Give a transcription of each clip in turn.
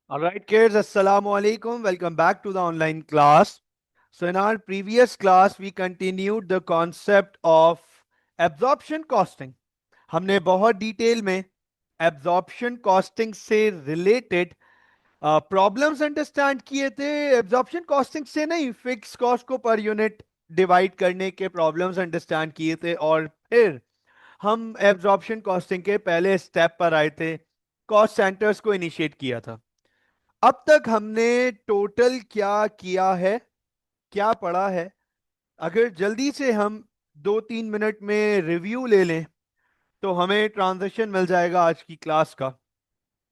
All right, kids, Assalamu alaikum. Welcome back to the online class. So, in our previous class, we continued the concept of absorption costing. हमने बहुत detail में absorption costing से related problems understand किए थे. Absorption costing से नहीं, fix cost को per unit divide करने के प्रॉब्लम्स अंडरस्टैंड किए थे. और फिर हम एब्जॉर्प्शन कॉस्टिंग के पहले स्टेप पर आए थे, कॉस्ट सेंटर्स को इनिशिएट किया था. अब तक हमने टोटल क्या किया है, क्या पढ़ा है? अगर जल्दी से हम 2-3 मिनट में रिव्यू ले लें तो हमें ट्रांजिशन मिल जाएगा आज की क्लास का.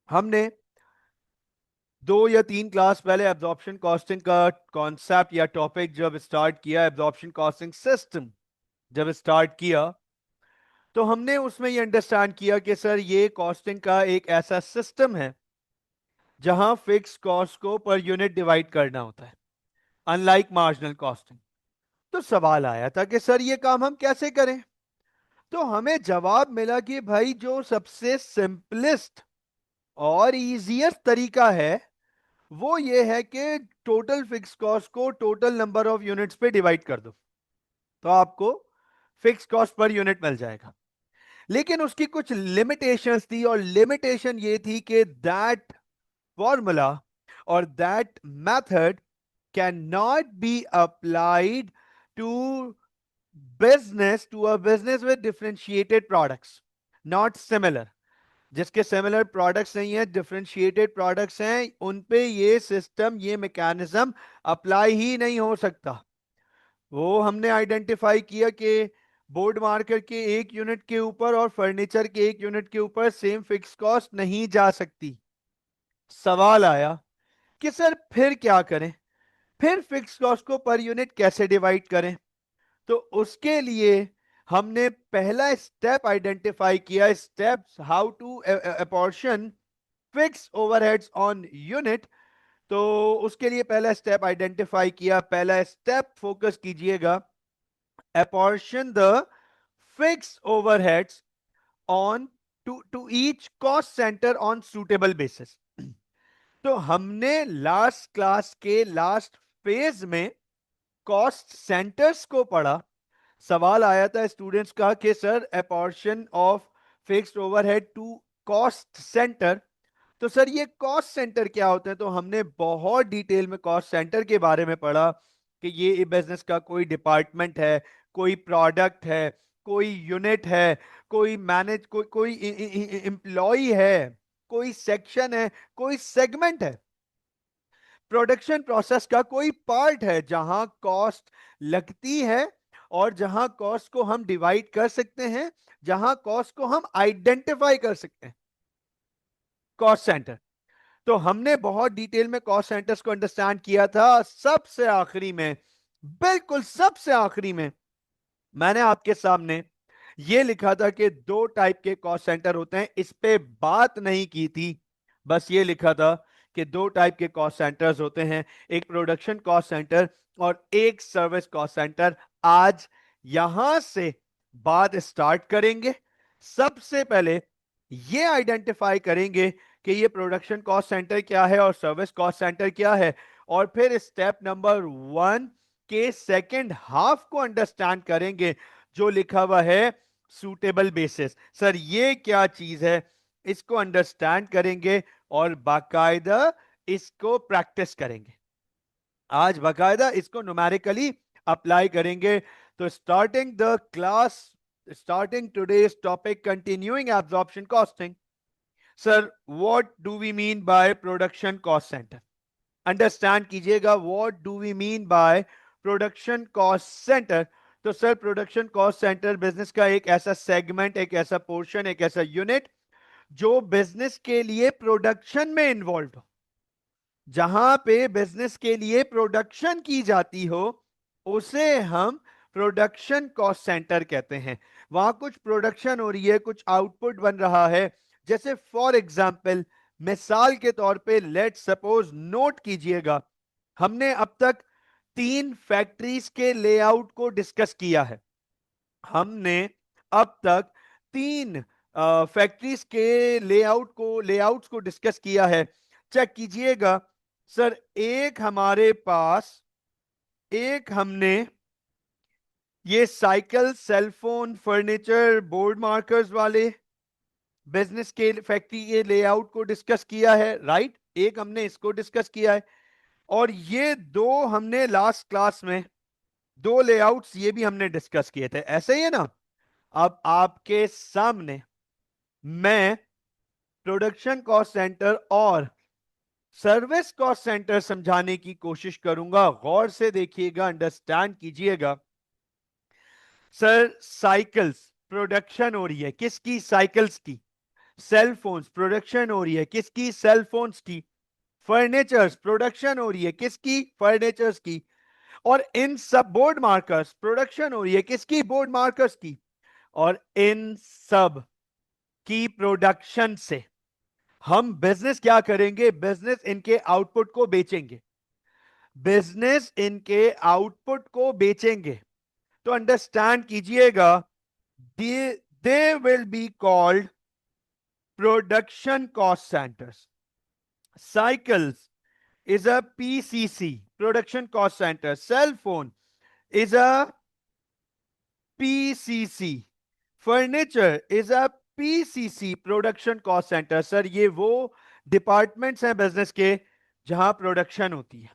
हमने 2 या 3 क्लास पहले एब्जॉर्प्शन कॉस्टिंग का कॉन्सेप्ट या टॉपिक जब स्टार्ट किया, एब्जॉर्प्शन कॉस्टिंग सिस्टम जब स्टार्ट किया, तो हमने उसमें ये अंडरस्टैंड किया कि सर ये कॉस्टिंग का एक ऐसा सिस्टम है जहां फिक्स कॉस्ट को पर यूनिट डिवाइड करना होता है, अनलाइक मार्जिनल कॉस्टिंग. तो सवाल आया था कि सर ये काम हम कैसे करें. तो हमें जवाब मिला कि भाई जो सबसे सिंपलेस्ट और इजीएस्ट तरीका है वो ये है कि टोटल फिक्स कॉस्ट को टोटल नंबर ऑफ यूनिट्स पे डिवाइड कर दो, तो आपको फिक्स कॉस्ट पर यूनिट मिल जाएगा. लेकिन उसकी कुछ लिमिटेशंस थी, और लिमिटेशन ये थी कि दैट फॉर्मूला और that method can not be applied to business with differentiated products, not similar. जिसके सिमिलर प्रोडक्ट्स नहीं है, डिफरेंशिएटेड प्रोडक्ट्स हैं, उन पे ये सिस्टम, ये मैकेनिज्म अप्लाई ही नहीं हो सकता. वो हमने आइडेंटिफाई किया कि बोर्ड मार्कर के एक यूनिट के ऊपर और फर्नीचर के एक यूनिट के ऊपर सेम फिक्स कॉस्ट नहीं जा सकती. सवाल आया कि सर फिर क्या करें, फिर फिक्स कॉस्ट को पर यूनिट कैसे डिवाइड करें. तो उसके लिए हमने पहला स्टेप आइडेंटिफाई किया, steps how to apportion fix overheads on unit. तो उसके लिए पहला स्टेप आइडेंटिफाई किया. पहला स्टेप फोकस कीजिएगा, apportion the fix overheads on to each cost centre on suitable basis. तो हमने लास्ट क्लास के लास्ट फेज में कॉस्ट सेंटर्स को पढ़ा. सवाल आया था स्टूडेंट्स का कि sir apportion of fixed overhead to cost centre. तो सर ये कॉस्ट सेंटर क्या होते हैं? तो हमने बहुत डिटेल में कॉस्ट सेंटर के बारे में पढ़ा कि ये बिजनेस का कोई डिपार्टमेंट है, कोई प्रोडक्ट है, कोई यूनिट है, कोई मैनेज कोई कोई एम्प्लॉय है, कोई सेक्शन है, कोई सेगमेंट है, प्रोडक्शन प्रोसेस का कोई पार्ट है जहां कॉस्ट लगती है और जहां कॉस्ट को हम डिवाइड कर सकते हैं, जहां कॉस्ट को हम आइडेंटिफाई कर सकते हैं. Cost centre. तो हमने बहुत डिटेल में कॉस्ट सेंटर्स को अंडरस्टैंड किया था. सबसे आखिरी में, बिल्कुल सबसे आखिरी में, मैंने आपके सामने ये लिखा था कि दो टाइप के कॉस्ट सेंटर होते हैं. इस पे बात नहीं की थी, बस ये लिखा था कि दो टाइप के कॉस्ट सेंटर्स होते हैं, एक प्रोडक्शन कॉस्ट सेंटर और एक सर्विस कॉस्ट सेंटर. आज यहां से बात स्टार्ट करेंगे. सबसे पहले ये आइडेंटिफाई करेंगे कि ये प्रोडक्शन कॉस्ट सेंटर क्या है और सर्विस कॉस्ट सेंटर क्या है, और फिर स्टेप नंबर 1 के सेकंड हाफ को अंडरस्टैंड करेंगे जो लिखा हुआ है सूटेबल बेसिस. सर ये क्या चीज है, इसको अंडरस्टैंड करेंगे और बाकायदा इसको प्रैक्टिस करेंगे. आज बाकायदा इसको न्यूमेरिकली अप्लाई करेंगे. तो starting today's topic, continuing absorption costing. Sir what do we mean by production cost centre? Understand कीजिएगा, what do we mean by production cost centre. तो sir production cost centre business का एक ऐसा segment, एक ऐसा portion, एक ऐसा unit जो बिजनेस के लिए प्रोडक्शन में इन्वॉल्व हो. जहां पे बिजनेस के लिए प्रोडक्शन की जाती हो उसे हम प्रोडक्शन कॉस्ट सेंटर कहते हैं. वहां कुछ प्रोडक्शन हो रही है, कुछ आउटपुट बन रहा है. जैसे फॉर एग्जाम्पल, मिसाल के तौर पे लेट सपोज, नोट कीजिएगा, हमने अब तक 3 फैक्ट्रीज के लेआउट को डिस्कस किया है. हमने अब तक 3 फैक्ट्रीज के लेआउट्स को डिस्कस किया है. चेक कीजिएगा सर, एक हमारे पास, एक हमने ये cycle, cellphone, furniture, board markers वाले बिजनेस के फैक्ट्री के लेआउट को डिस्कस किया है, राइट? एक हमने इसको डिस्कस किया है, और ये दो हमने लास्ट क्लास में दो लेआउट्स ये भी हमने डिस्कस किए थे, ऐसे ही है ना? अब आपके सामने मैं प्रोडक्शन कॉस्ट सेंटर और सर्विस कॉस्ट सेंटर समझाने की कोशिश करूंगा। गौर से देखिएगा, अंडरस्टैंड कीजिएगा। सर, साइकिल्स प्रोडक्शन हो रही है, किसकी? साइकिल्स की। सेल फोन्स प्रोडक्शन हो रही है, किसकी? सेल फोन्स की। फर्नीचर्स प्रोडक्शन हो रही है, किसकी? फर्नीचर्स की। और इन सब, बोर्ड मार्कर्स प्रोडक्शन हो रही है, किसकी? बोर्ड मार्कर्स की। और इन सब की प्रोडक्शन से हम बिजनेस क्या करेंगे? बिजनेस इनके आउटपुट को बेचेंगे, बिजनेस इनके आउटपुट को बेचेंगे। तो अंडरस्टैंड कीजिएगा, they will be called production cost centres. Cycles is a PCC, production cost center. Cell phone is a PCC. Furniture is a PCC, production cost center. Sir, ये वो departments हैं business के जहां production होती है,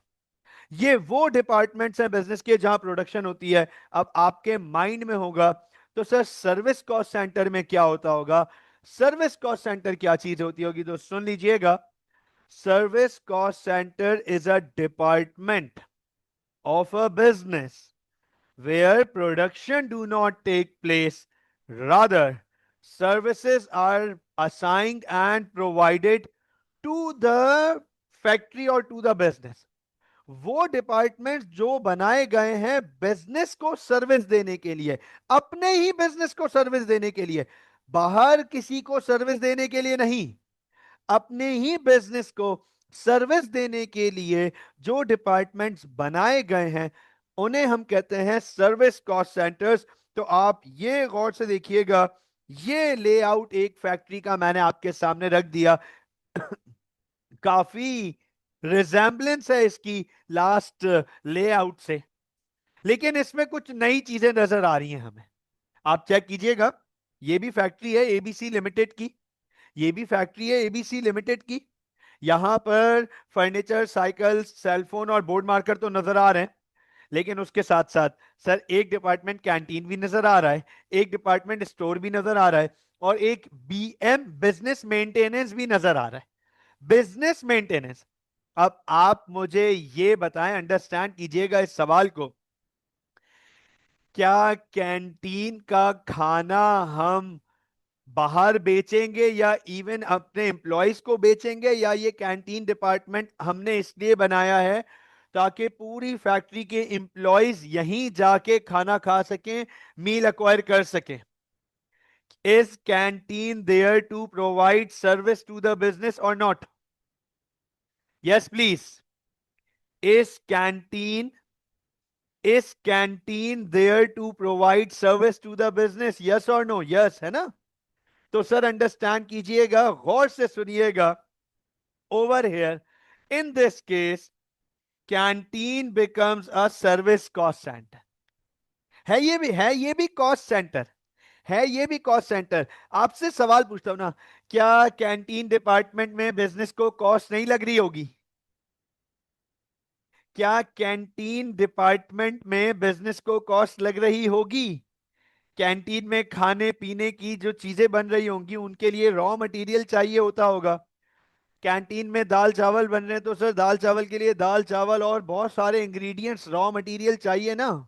ये वो डिपार्टमेंट्स हैं बिजनेस के जहां प्रोडक्शन होती है। अब आपके माइंड में होगा, तो सर सर्विस कॉस्ट सेंटर में क्या होता होगा? सर्विस कॉस्ट सेंटर क्या चीज होती होगी? तो सुन लीजिएगा, service cost center is a department of a business where production do not take place. Rather, services are assigned and provided to the factory or to the business. वो department जो बनाए गए हैं बिजनेस को सर्विस देने के लिए, अपने ही बिजनेस को सर्विस देने के लिए, बाहर किसी को सर्विस देने के लिए नहीं, अपने ही बिजनेस को सर्विस देने के लिए जो डिपार्टमेंट्स बनाए गए हैं उन्हें हम कहते हैं सर्विस कॉस्ट सेंटर्स। तो आप ये गौर से देखिएगा, ये लेआउट एक फैक्ट्री का मैंने आपके सामने रख दिया। काफी रिजेंबलेंस है इसकी लास्ट लेआउट से, लेकिन इसमें कुछ नई चीजें नजर आ रही हैं हमें। आप चेक कीजिएगा, ये भी फैक्ट्री है एबीसी लिमिटेड की, ये भी फैक्ट्री है एबीसी लिमिटेड की। यहां पर फर्नीचर, साइकिल, सेलफोन और बोर्ड मार्कर तो नजर आ रहे हैं, लेकिन उसके साथ साथ सर एक डिपार्टमेंट कैंटीन भी नजर आ रहा है, एक डिपार्टमेंट स्टोर भी नजर आ रहा है, और एक बीएम बिजनेस मेंटेनेंस भी नजर आ रहा है। Business maintenance. अब आप मुझे ये बताएं, अंडरस्टैंड कीजिएगा इस सवाल को, क्या कैंटीन का खाना हम बाहर बेचेंगे या इवन अपने एम्प्लॉयज को बेचेंगे, या ये कैंटीन डिपार्टमेंट हमने इसलिए बनाया है ताकि पूरी फैक्ट्री के एम्प्लॉयज यहीं जाके खाना खा सकें, मील एक्वायर कर सकें? Is canteen there to provide service to the business और not? Yes please. Is canteen, is canteen there to provide service to the business? Yes और नो? यस है ना? तो सर अंडरस्टैंड कीजिएगा, गौर से सुनिएगा, over here in this case canteen becomes a service cost centre. है ये भी, है ये भी कॉस्ट सेंटर, है ये भी कॉस्ट सेंटर। आपसे सवाल पूछता हूं ना, क्या कैंटीन डिपार्टमेंट में बिजनेस को कॉस्ट नहीं लग रही होगी? क्या कैंटीन डिपार्टमेंट में बिजनेस को कॉस्ट लग रही होगी? कैंटीन में खाने पीने की जो चीजें बन रही होंगी उनके लिए रॉ मटेरियल चाहिए होता होगा। कैंटीन में दाल चावल बन रहे हैं तो सर दाल चावल के लिए दाल चावल और बहुत सारे इंग्रेडिएंट्स, रॉ मटेरियल चाहिए ना।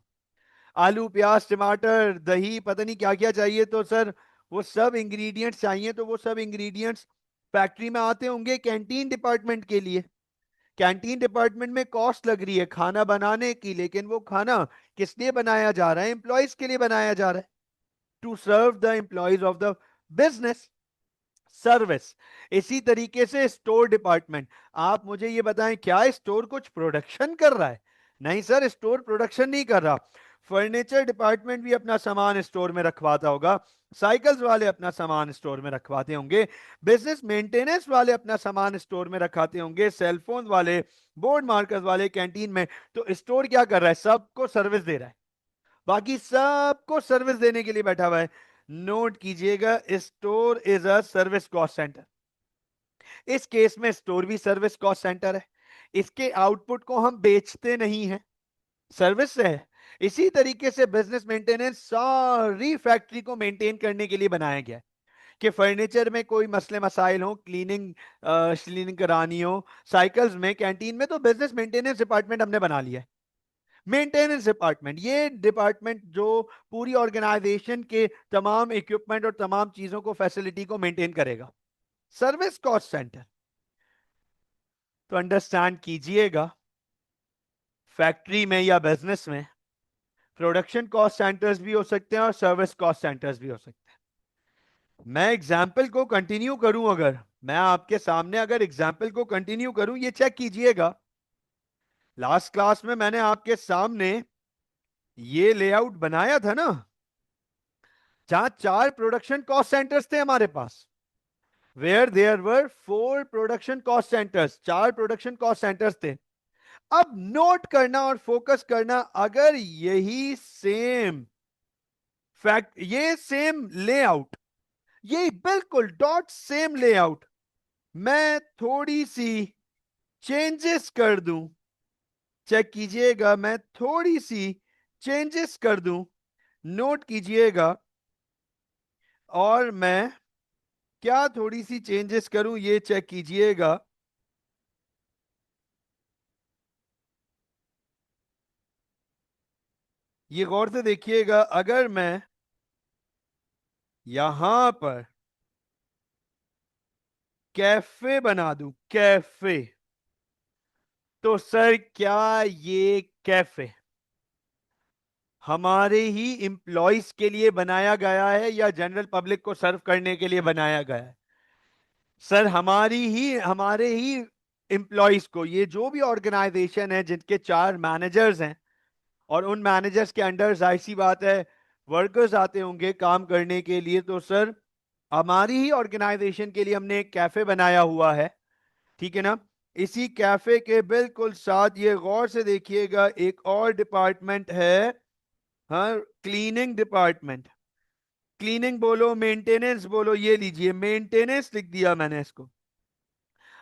आलू, प्याज, टमाटर, दही, पता नहीं क्या क्या चाहिए, तो सर वो सब इंग्रेडिएंट्स चाहिए, तो वो सब इंग्रेडिएंट्स फैक्ट्री में आते होंगे कैंटीन डिपार्टमेंट के लिए। कैंटीन डिपार्टमेंट में कॉस्ट लग रही है खाना बनाने की, लेकिन वो खाना किस लिए बनाया जा रहा है? एम्प्लॉयज के लिए बनाया जा रहा है, to serve the employees of the business. Service. इसी तरीके से स्टोर डिपार्टमेंट, आप मुझे ये बताएं, क्या स्टोर कुछ प्रोडक्शन कर रहा है? नहीं सर, स्टोर प्रोडक्शन नहीं कर रहा। फर्नीचर डिपार्टमेंट भी अपना सामान स्टोर में रखवाता होगा, साइकिल्स वाले अपना सामान स्टोर में रखवाते होंगे, बिजनेस मेंटेनेंस वाले अपना सामान स्टोर में रखाते होंगे, सेलफोन वाले, बोर्ड मार्कर्स वाले कैंटीन में। तो स्टोर क्या कर रहा है? सबको सर्विस दे रहा है, बाकी सबको सर्विस देने के लिए बैठा हुआ है। नोट कीजिएगा, store is a service cost centre. इस केस में स्टोर भी सर्विस कॉस्ट सेंटर है। इसके आउटपुट को हम बेचते नहीं हैं, सर्विस से है। इसी तरीके से बिजनेस मेंटेनेंस सारी फैक्ट्री को मेंटेन करने के लिए बनाया गया है कि फर्नीचर में कोई मसले मसाइल हो, क्लीनिंग क्लीनिंग करानी हो, साइकिल्स में, कैंटीन में, तो बिजनेस मेंटेनेंस डिपार्टमेंट हमने बना लिया है। मेंटेनेंस डिपार्टमेंट, ये डिपार्टमेंट जो पूरी ऑर्गेनाइजेशन के तमाम इक्विपमेंट और तमाम चीजों को, फैसिलिटी को मेंटेन करेगा। Service cost centre. तो अंडरस्टैंड कीजिएगा, फैक्ट्री में या बिजनेस में प्रोडक्शन कॉस्ट सेंटर्स भी हो सकते हैं और सर्विस कॉस्ट सेंटर्स भी हो सकते हैं। मैं एग्जाम्पल को कंटिन्यू करूं, अगर मैं आपके सामने अगर एग्जाम्पल को कंटिन्यू करूं, ये चेक कीजिएगा, लास्ट क्लास में मैंने आपके सामने ये लेआउट बनाया था ना, जहां 4 प्रोडक्शन कॉस्ट सेंटर्स थे हमारे पास, where there were 4 production cost centres, 4 production cost centres थे। अब नोट करना और फोकस करना, अगर यही सेम फैक्ट, ये सेम लेआउट, ये बिल्कुल डॉट सेम लेआउट मैं थोड़ी सी चेंजेस कर दूं, चेक कीजिएगा, मैं थोड़ी सी चेंजेस कर दूं, नोट कीजिएगा, और मैं क्या थोड़ी सी चेंजेस करूं ये चेक कीजिएगा। ये गौर से देखिएगा, अगर मैं यहां पर कैफे बना दूं, कैफे, तो सर क्या ये कैफे हमारे ही इंप्लॉइज के लिए बनाया गया है या जनरल पब्लिक को सर्व करने के लिए बनाया गया है? सर हमारे ही इंप्लॉइज को, ये जो भी ऑर्गेनाइजेशन है जिनके 4 मैनेजर्स हैं और उन मैनेजर्स के अंडर जाहिर सी बात है वर्कर्स आते होंगे काम करने के लिए, तो सर हमारी ही ऑर्गेनाइजेशन के लिए हमने एक कैफे बनाया हुआ है, ठीक है ना। इसी कैफे के बिल्कुल साथ ये गौर से देखिएगा, एक और डिपार्टमेंट है, हाँ, क्लीनिंग डिपार्टमेंट। क्लीनिंग बोलो, मेंटेनेंस बोलो, ये लीजिए मेंटेनेंस लिख दिया मैंने इसको।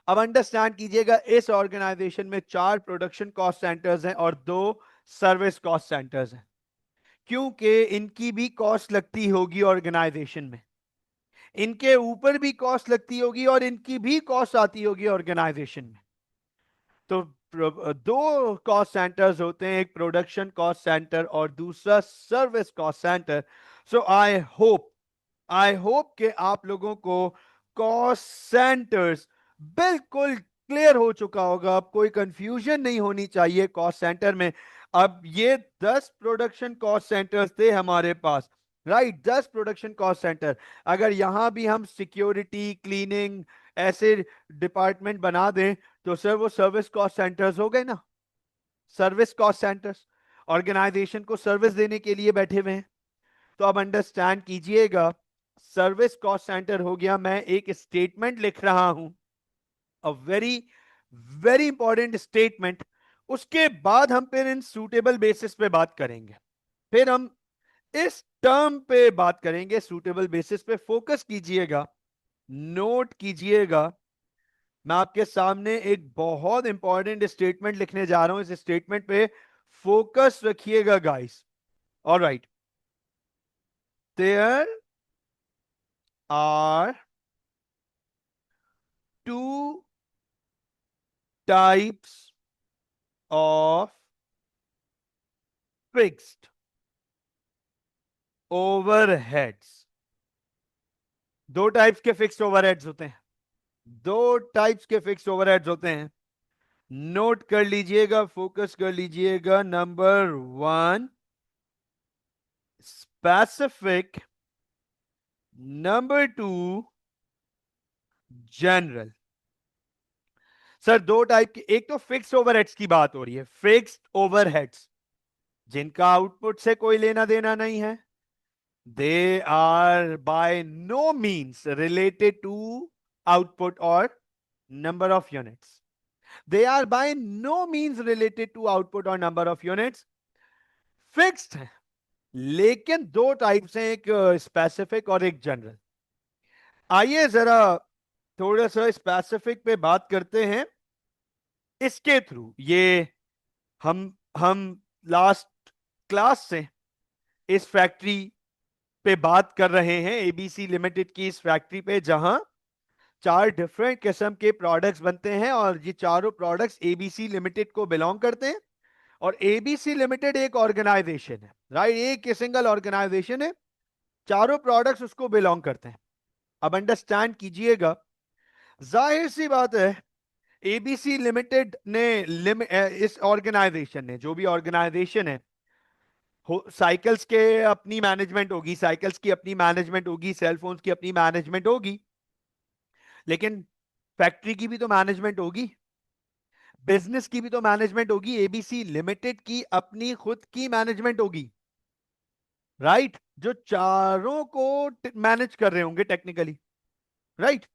अब अंडरस्टैंड कीजिएगा, इस ऑर्गेनाइजेशन में 4 प्रोडक्शन कॉस्ट सेंटर्स हैं और 2 सर्विस कॉस्ट सेंटर्स हैं, क्योंकि इनकी भी कॉस्ट लगती होगी ऑर्गेनाइजेशन में, इनके ऊपर भी कॉस्ट लगती होगी और इनकी भी कॉस्ट आती होगी ऑर्गेनाइजेशन में। तो 2 कॉस्ट सेंटर्स होते हैं, एक प्रोडक्शन कॉस्ट सेंटर और दूसरा service cost centre. So I hope कि आप लोगों को कॉस्ट सेंटर्स बिल्कुल क्लियर हो चुका होगा, अब कोई कंफ्यूजन नहीं होनी चाहिए कॉस्ट सेंटर में। अब ये 10 प्रोडक्शन कॉस्ट सेंटर्स थे हमारे पास, राइट, 10 प्रोडक्शन कॉस्ट सेंटर। अगर यहां भी हम सिक्योरिटी, क्लीनिंग ऐसे डिपार्टमेंट बना दें, तो सर वो सर्विस कॉस्ट सेंटर्स हो गए ना। सर्विस कॉस्ट सेंटर्स ऑर्गेनाइजेशन को सर्विस देने के लिए बैठे हुए हैं। तो अब अंडरस्टैंड कीजिएगा, सर्विस कॉस्ट सेंटर हो गया, मैं एक स्टेटमेंट लिख रहा हूं, a very very important statement. उसके बाद हम फिर इन सूटेबल बेसिस पे बात करेंगे, फिर हम इस टर्म पे बात करेंगे, सूटेबल बेसिस पे फोकस कीजिएगा, नोट कीजिएगा। मैं आपके सामने एक बहुत इंपॉर्टेंट स्टेटमेंट लिखने जा रहा हूं, इस स्टेटमेंट पे फोकस रखिएगा guys. Alright, there are 2 types of fixed overheads। 2 types के फिक्स्ड ओवरहेड्स होते हैं, 2 टाइप्स के फिक्स्ड ओवरहेड्स होते हैं। नोट कर लीजिएगा, फोकस कर लीजिएगा। Number 1 specific, number 2 general. Sir 2 type की, एक तो फिक्स्ड ओवरहेड्स की बात हो रही है, फिक्स्ड ओवरहेड्स जिनका आउटपुट से कोई लेना देना नहीं है, they are by no means related to output or number of units. They are by no means related to output or number of units. Fixed है, लेकिन दो टाइप्स हैं, एक स्पेसिफिक और एक जनरल। आइए जरा थोड़ा सा स्पेसिफिक पे बात करते हैं। इसके थ्रू ये हम लास्ट क्लास से इस फैक्ट्री पे बात कर रहे हैं, एबीसी लिमिटेड की इस फैक्ट्री पे, जहां चार डिफरेंट किस्म के प्रोडक्ट्स बनते हैं और ये चारों प्रोडक्ट्स एबीसी लिमिटेड को बिलोंग करते हैं। और एबीसी लिमिटेड एक ऑर्गेनाइजेशन है, राइट, एक सिंगल ऑर्गेनाइजेशन है, चारों प्रोडक्ट्स उसको बिलोंग करते हैं। अब अंडरस्टैंड कीजिएगा, जाहिर सी बात है एबीसी लिमिटेड ने इस ऑर्गेनाइजेशन ने, जो भी ऑर्गेनाइजेशन है, साइकिल्स के अपनी मैनेजमेंट होगी, साइकिल्स की अपनी मैनेजमेंट होगी, सेलफोन्स की अपनी मैनेजमेंट होगी, लेकिन फैक्ट्री की भी तो मैनेजमेंट होगी, बिजनेस की भी तो मैनेजमेंट होगी, एबीसी लिमिटेड की अपनी खुद की मैनेजमेंट होगी, राइट, जो चारों को मैनेज कर रहे होंगे टेक्निकली, राइट।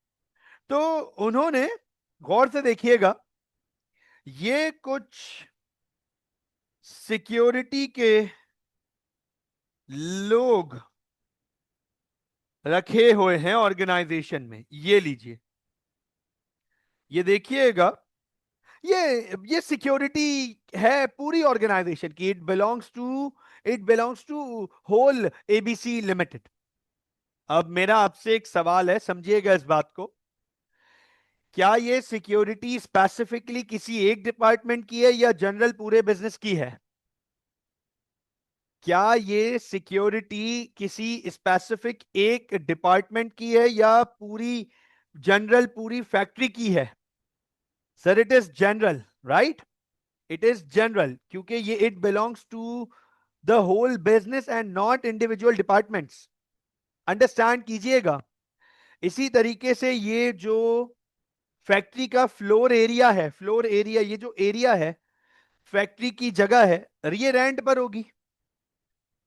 तो उन्होंने, गौर से देखिएगा, ये कुछ सिक्योरिटी के लोग रखे हुए हैं ऑर्गेनाइजेशन में। ये लीजिए, ये देखिएगा, ये सिक्योरिटी है पूरी ऑर्गेनाइजेशन की। It belongs to whole ABC limited. अब मेरा आपसे एक सवाल है, समझिएगा इस बात को, क्या ये सिक्योरिटी स्पेसिफिकली किसी एक डिपार्टमेंट की है या जनरल पूरे बिजनेस की है? क्या ये सिक्योरिटी किसी स्पेसिफिक एक डिपार्टमेंट की है या पूरी जनरल पूरी फैक्ट्री की है? Sir it is general, right, it is general, क्योंकि ये it belongs to the whole business and not individual departments. Understand कीजिएगा। इसी तरीके से ये जो फैक्ट्री का फ्लोर एरिया है, फ्लोर एरिया, ये जो एरिया है फैक्ट्री की जगह है, ये रेंट पर होगी,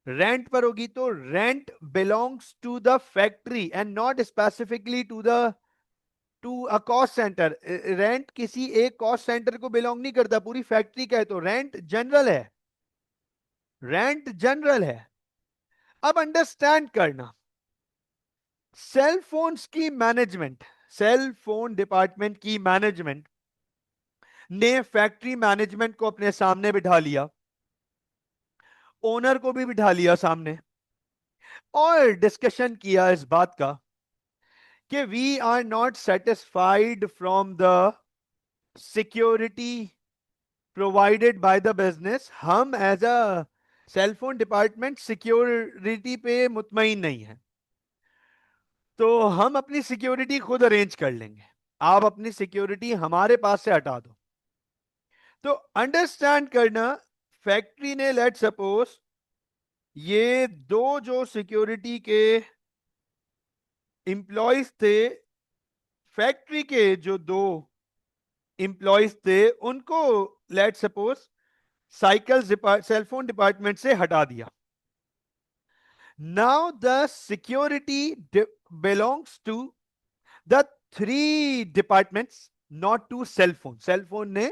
रेंट पर होगी, तो rent belongs to the factory and not specifically to a cost centre. Rent किसी एक कॉस्ट सेंटर को बिलोंग नहीं करता, पूरी फैक्ट्री का है, तो रेंट जनरल है, रेंट जनरल है। अब अंडरस्टैंड करना, सेल फोन्स की मैनेजमेंट, सेल फोन डिपार्टमेंट की मैनेजमेंट ने फैक्ट्री मैनेजमेंट को अपने सामने बिठा लिया, ओनर को भी बिठा लिया सामने, और डिस्कशन किया इस बात का कि we are not satisfied from the security provided by the business. हम as a cellphone department security पे मुतमईन नहीं है, तो हम अपनी सिक्योरिटी खुद अरेंज कर लेंगे, आप अपनी सिक्योरिटी हमारे पास से हटा दो। तो अंडरस्टैंड करना, फैक्ट्री ने, लेट सपोज, ये दो जो सिक्योरिटी के एम्प्लॉयज थे, फैक्ट्री के जो दो एम्प्लॉयज थे, उनको let suppose cycle cellphone department से हटा दिया। Now the security belongs to the three departments, not to cellphone. Cellphone ने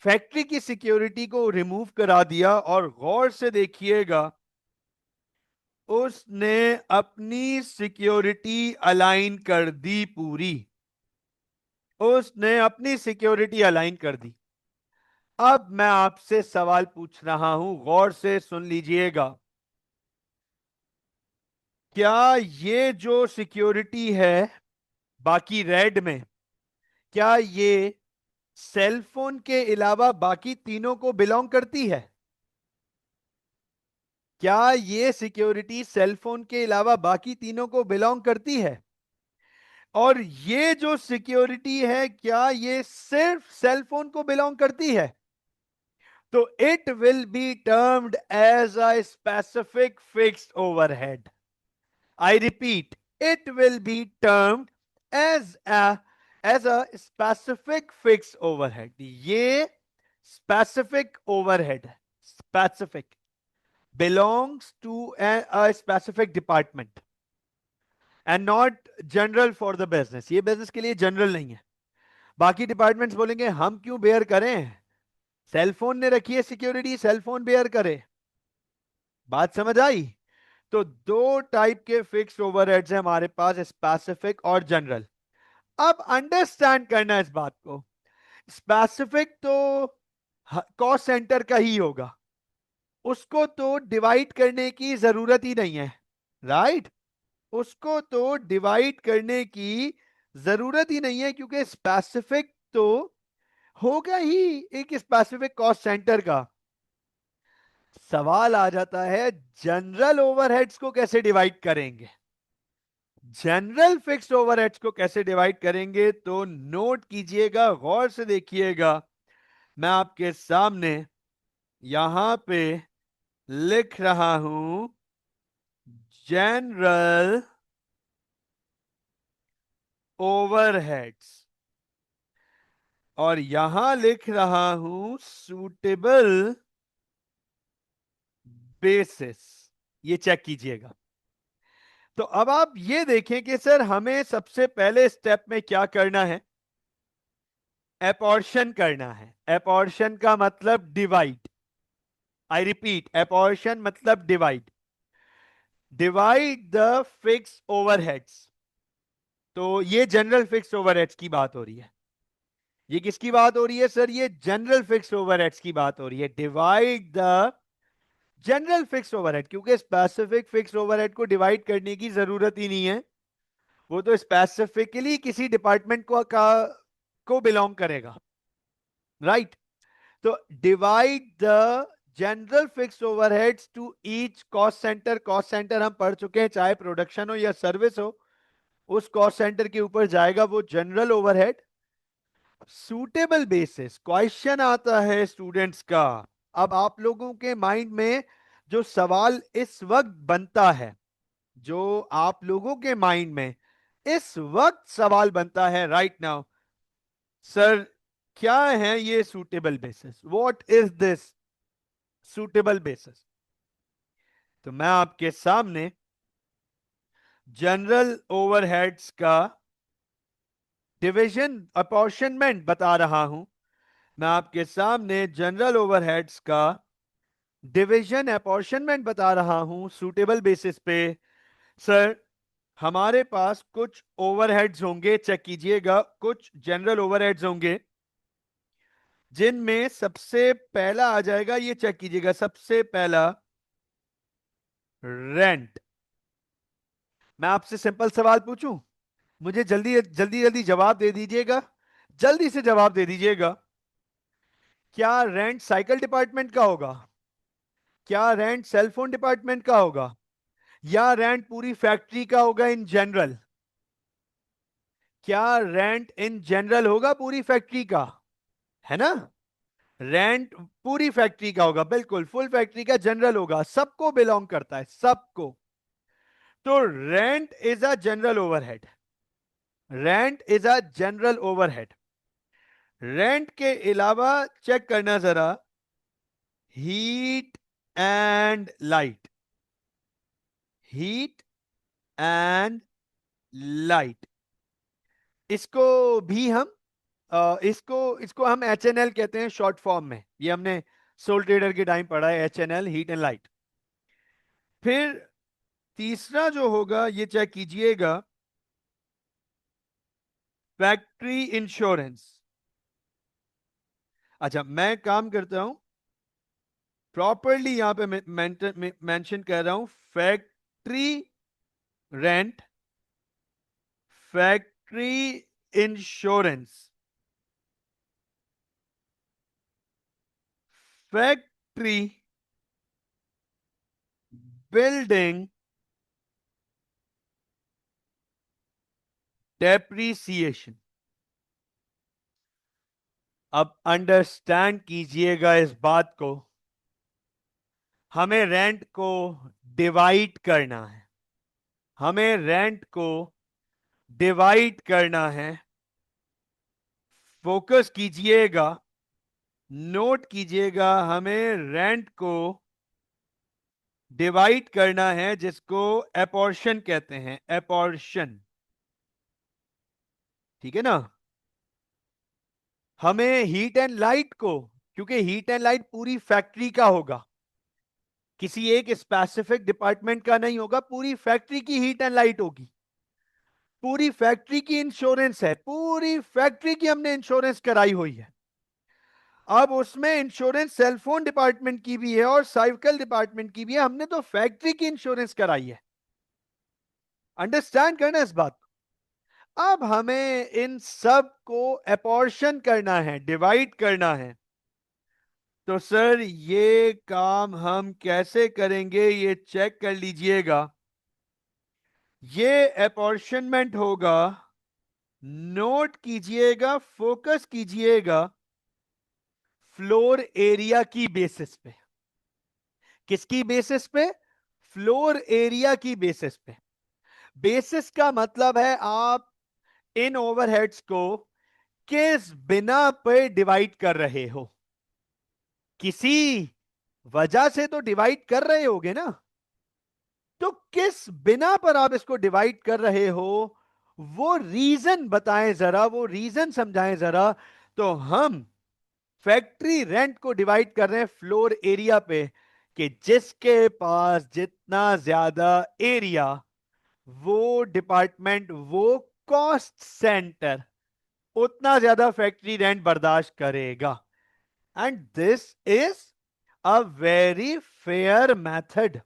फैक्ट्री की सिक्योरिटी को रिमूव करा दिया, और गौर से देखिएगा, उसने अपनी सिक्योरिटी अलाइन कर दी पूरी, उसने अपनी सिक्योरिटी अलाइन कर दी। अब मैं आपसे सवाल पूछ रहा हूं, गौर से सुन लीजिएगा, क्या ये जो सिक्योरिटी है बाकी रेड में, क्या ये सेलफोन के अलावा बाकी तीनों को बिलोंग करती है? क्या ये सिक्योरिटी सेलफोन के अलावा बाकी तीनों को बिलोंग करती है? और ये जो सिक्योरिटी है, क्या ये सिर्फ सेलफोन को बिलोंग करती है? तो it will be termed as a specific fixed overhead. I repeat, it will be termed as a specific fixed overhead. ये स्पेसिफिक ओवरहेड है, specific, belongs to a specific department and not general for the business. ये business के लिए general नहीं है. बाकी departments बोलेंगे हम क्यों बेयर करें, सेलफोन ने रखी है सिक्योरिटी, सेलफोन बेयर करे. बात समझ आई? तो दो टाइप के फिक्स्ड ओवरहेड्स हैं हमारे पास, स्पेसिफिक और जनरल. अब अंडरस्टैंड करना है इस बात को. स्पेसिफिक तो कॉस्ट सेंटर का ही होगा, उसको तो डिवाइड करने की जरूरत ही नहीं है, राइट? उसको तो डिवाइड करने की जरूरत ही नहीं है, क्योंकि स्पेसिफिक तो होगा ही एक स्पेसिफिक कॉस्ट सेंटर का. सवाल आ जाता है जनरल ओवरहेड्स को कैसे डिवाइड करेंगे, जनरल फिक्स्ड ओवरहेड्स को कैसे डिवाइड करेंगे. तो नोट कीजिएगा, गौर से देखिएगा. मैं आपके सामने यहां पे लिख रहा हूं जनरल ओवरहेड्स और यहां लिख रहा हूं सूटेबल बेसिस. ये चेक कीजिएगा. तो अब आप ये देखें कि सर हमें सबसे पहले स्टेप में क्या करना है, एपोर्शन करना है. एपोर्शन का मतलब डिवाइड. आई रिपीट, एपोर्शन मतलब divide. Divide the fix overheads. तो ये जनरल फिक्स ओवरहेड्स की बात हो रही है. ये किसकी बात हो रही है सर? ये जनरल फिक्स ओवरहेड्स की बात हो रही है. Divide the general fix overhead, क्योंकि स्पेसिफिक फिक्स ओवरहेड को डिवाइड करने की जरूरत ही नहीं है, वो तो स्पेसिफिकली किसी डिपार्टमेंट को बिलोंग करेगा, राइट? तो divide the general fix overheads to each cost centre. Cost centre हम पढ़ चुके हैं, चाहे प्रोडक्शन हो या सर्विस हो, उस कॉस्ट सेंटर के ऊपर जाएगा वो general overhead. Suitable basis question आता है स्टूडेंट्स का. अब आप लोगों के माइंड में जो सवाल इस वक्त बनता है, जो आप लोगों के माइंड में इस वक्त सवाल बनता है राइट नाउ, सर क्या है ये suitable basis, what is this suitable basis. तो मैं आपके सामने जनरल ओवरहेड्स का डिवीजन अपॉर्शनमेंट बता रहा हूं. मैं आपके सामने जनरल ओवरहेड्स का डिवीजन अपॉर्शनमेंट बता रहा हूं सूटेबल बेसिस पे. सर हमारे पास कुछ ओवरहेड्स होंगे, चेक कीजिएगा, कुछ जनरल ओवरहेड्स होंगे जिनमें सबसे पहला आ जाएगा, ये चेक कीजिएगा, सबसे पहला रेंट. मैं आपसे सिंपल सवाल पूछूं, मुझे जल्दी जल्दी जल्दी जवाब दे दीजिएगा, जल्दी से जवाब दे दीजिएगा. क्या रेंट साइकिल डिपार्टमेंट का होगा, क्या रेंट सेलफोन डिपार्टमेंट का होगा, या रेंट पूरी फैक्ट्री का होगा इन जनरल? क्या रेंट इन जनरल होगा पूरी फैक्ट्री का, है ना? रेंट पूरी फैक्ट्री का होगा, बिल्कुल फुल फैक्ट्री का जनरल होगा, सबको बिलोंग करता है, सबको. तो rent is a general overhead. Rent is a general overhead. Rent के अलावा चेक करना जरा, heat and light. Heat and light, इसको भी हम इसको इसको हम HNL कहते हैं शॉर्ट फॉर्म में. ये हमने सोल ट्रेडर के टाइम पढ़ा है, HNL, हीट एंड लाइट. फिर तीसरा जो होगा, ये चेक कीजिएगा, फैक्ट्री इंश्योरेंस. अच्छा, मैं काम करता हूं प्रॉपरली, यहां पे मेंशन कर रहा हूं factory rent, factory insurance, factory building depreciation. अब अंडरस्टैंड कीजिएगा इस बात को, हमें रेंट को डिवाइड करना है, हमें रेंट को डिवाइड करना है. फोकस कीजिएगा, नोट कीजिएगा, हमें रेंट को डिवाइड करना है, जिसको एपोर्शन कहते हैं, एपोर्शन। ठीक है ना। हमें हीट एंड लाइट को, क्योंकि हीट एंड लाइट पूरी फैक्ट्री का होगा, किसी एक स्पेसिफिक डिपार्टमेंट का नहीं होगा, पूरी फैक्ट्री की हीट एंड लाइट होगी। पूरी फैक्ट्री की इंश्योरेंस है, पूरी फैक्ट्री की हमने इंश्योरेंस कराई हुई है। अब उसमें इंश्योरेंस सेलफोन डिपार्टमेंट की भी है और साइकिल डिपार्टमेंट की भी है, हमने तो फैक्ट्री की इंश्योरेंस कराई है। अंडरस्टैंड करना इस बात को। अब हमें इन सब को एपोर्शन करना है, डिवाइड करना है। तो सर ये काम हम कैसे करेंगे, ये चेक कर लीजिएगा। ये अपॉर्शनमेंट होगा, नोट कीजिएगा, फोकस कीजिएगा, फ्लोर एरिया की बेसिस पे। किसकी बेसिस पे? फ्लोर एरिया की बेसिस पे। बेसिस का मतलब है आप इन ओवरहेड्स को किस बिना पे डिवाइड कर रहे हो। किसी वजह से तो डिवाइड कर रहे होगे ना, तो किस बिना पर आप इसको डिवाइड कर रहे हो, वो रीजन बताएं जरा, वो रीजन समझाएं जरा। तो हम फैक्ट्री रेंट को डिवाइड कर रहे हैं फ्लोर एरिया पे, कि जिसके पास जितना ज्यादा एरिया, वो डिपार्टमेंट, वो कॉस्ट सेंटर उतना ज्यादा फैक्ट्री रेंट बर्दाश्त करेगा। And this is a very fair method.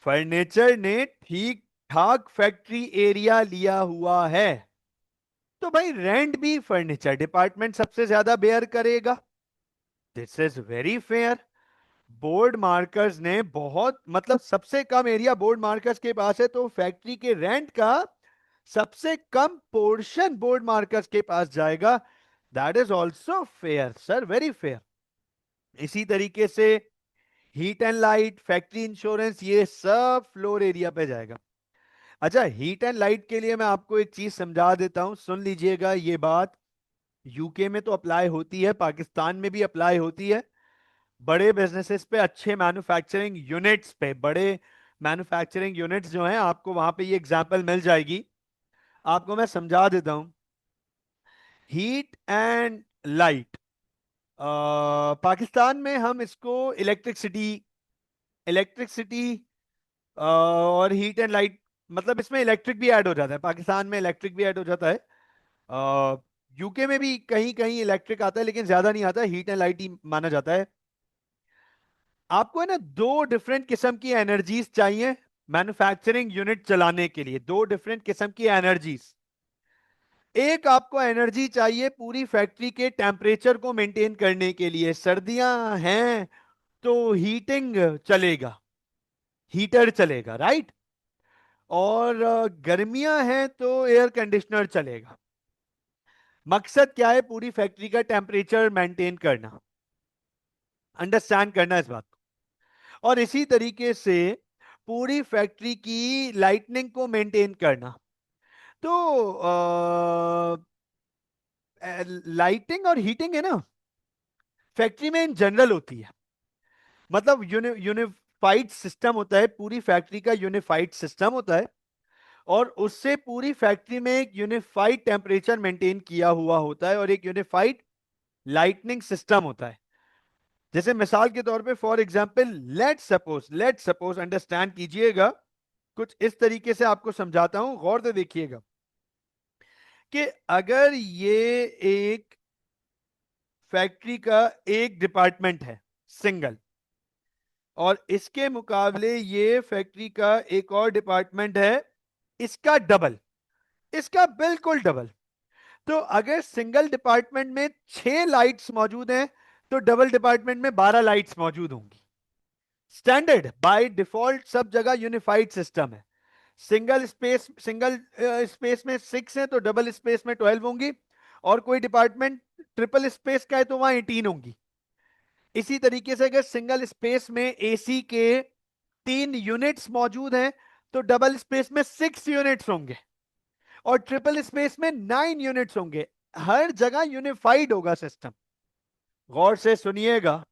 Furniture ने ठीक ठाक फैक्ट्री एरिया लिया हुआ है, तो भाई रेंट भी फर्नीचर डिपार्टमेंट सबसे ज्यादा बेयर करेगा। This is very fair. Board markers ने बहुत, मतलब सबसे कम एरिया बोर्ड मार्कर्स के पास है, तो फैक्ट्री के रेंट का सबसे कम पोर्शन बोर्ड मार्कर्स के पास जाएगा। That is also fair sir, very fair. इसी तरीके से heat and light, factory insurance, ये सब फ्लोर एरिया पे जाएगा। अच्छा, हीट एंड लाइट के लिए मैं आपको एक चीज समझा देता हूं, सुन लीजिएगा ये बात। यूके में तो अप्लाई होती है, पाकिस्तान में भी अप्लाई होती है। बड़े बिजनेसेस पे, अच्छे मैन्युफैक्चरिंग यूनिट्स पे, बड़े मैन्युफैक्चरिंग यूनिट्स जो हैं, आपको वहां पे ये एग्जांपल मिल जाएगी। आपको मैं समझा देता हूं। हीट एंड लाइट, पाकिस्तान में हम इसको इलेक्ट्रिसिटी, इलेक्ट्रिसिटी और हीट एंड लाइट, मतलब इसमें इलेक्ट्रिक भी ऐड हो जाता है, पाकिस्तान में इलेक्ट्रिक भी ऐड हो जाता है। यूके में भी कहीं कहीं इलेक्ट्रिक आता है, लेकिन ज्यादा नहीं आता, हीट एंड लाइट ही माना जाता है। आपको है ना, दो डिफरेंट किस्म की एनर्जीज चाहिए मैन्युफैक्चरिंग यूनिट चलाने के लिए, दो डिफरेंट किस्म की एनर्जीज। एक आपको एनर्जी चाहिए पूरी फैक्ट्री के टेम्परेचर को मेंटेन करने के लिए, सर्दियां हैं तो हीटिंग चलेगा, हीटर चलेगा, राइट। और गर्मियां हैं तो एयर कंडीशनर चलेगा। मकसद क्या है? पूरी फैक्ट्री का टेम्परेचर मेंटेन करना। अंडरस्टैंड करना इस बात को। और इसी तरीके से पूरी फैक्ट्री की लाइटनिंग को मेंटेन करना। तो लाइटिंग और हीटिंग है ना, फैक्ट्री में इन जनरल होती है। मतलब यूनिफाइड सिस्टम होता है, पूरी फैक्ट्री का यूनिफाइड सिस्टम होता है, और उससे पूरी फैक्ट्री में एक यूनिफाइड टेम्परेचर मेंटेन किया हुआ होता है, और एक यूनिफाइड लाइटनिंग सिस्टम होता है। जैसे मिसाल के तौर पे, for example, let suppose understand कीजिएगा, कुछ इस तरीके से आपको समझाता हूं, गौर से देखिएगा, कि अगर ये एक फैक्ट्री का एक डिपार्टमेंट है, सिंगल, और इसके मुकाबले ये फैक्ट्री का एक और डिपार्टमेंट है, इसका डबल, इसका बिल्कुल डबल। तो अगर सिंगल डिपार्टमेंट में 6 लाइट्स मौजूद हैं, तो डबल डिपार्टमेंट में 12 लाइट्स मौजूद होंगी। स्टैंडर्ड बाय डिफॉल्ट सब जगह यूनिफाइड सिस्टम है। सिंगल स्पेस में 6 है, तो डबल स्पेस में 12 होंगी, और कोई डिपार्टमेंट ट्रिपल स्पेस का है तो वहां 18 होंगी। इसी तरीके से अगर सिंगल स्पेस में एसी के 3 यूनिट्स मौजूद हैं, तो डबल स्पेस में 6 यूनिट्स होंगे, और ट्रिपल स्पेस में 9 यूनिट्स होंगे। हर जगह यूनिफाइड होगा सिस्टम। गौर से सुनिएगा,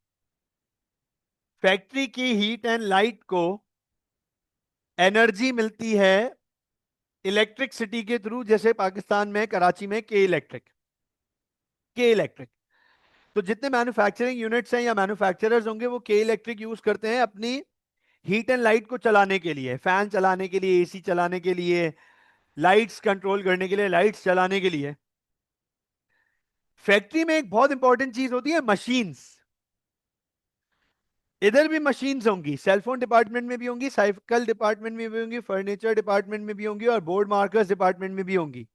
फैक्ट्री की हीट एंड लाइट को एनर्जी मिलती है इलेक्ट्रिसिटी के थ्रू, जैसे पाकिस्तान में कराची में के इलेक्ट्रिक। तो जितने मैन्युफैक्चरिंग यूनिट्स हैं या मैन्युफैक्चरर्स होंगे वो के इलेक्ट्रिक यूज करते हैं अपनी हीट एंड लाइट को चलाने के लिए, फैन चलाने के लिए, एसी चलाने के लिए, लाइट्स कंट्रोल करने के लिए, लाइट्स चलाने के लिए। फैक्ट्री में एक बहुत इंपॉर्टेंट चीज होती है मशीन्स। इधर भी मशीन्स होंगी, सेलफोन डिपार्टमेंट में भी होंगी, साइकिल डिपार्टमेंट में भी होंगी, फर्नीचर डिपार्टमेंट में भी होंगी, और बोर्ड मार्कर्स डिपार्टमेंट में भी होंगी।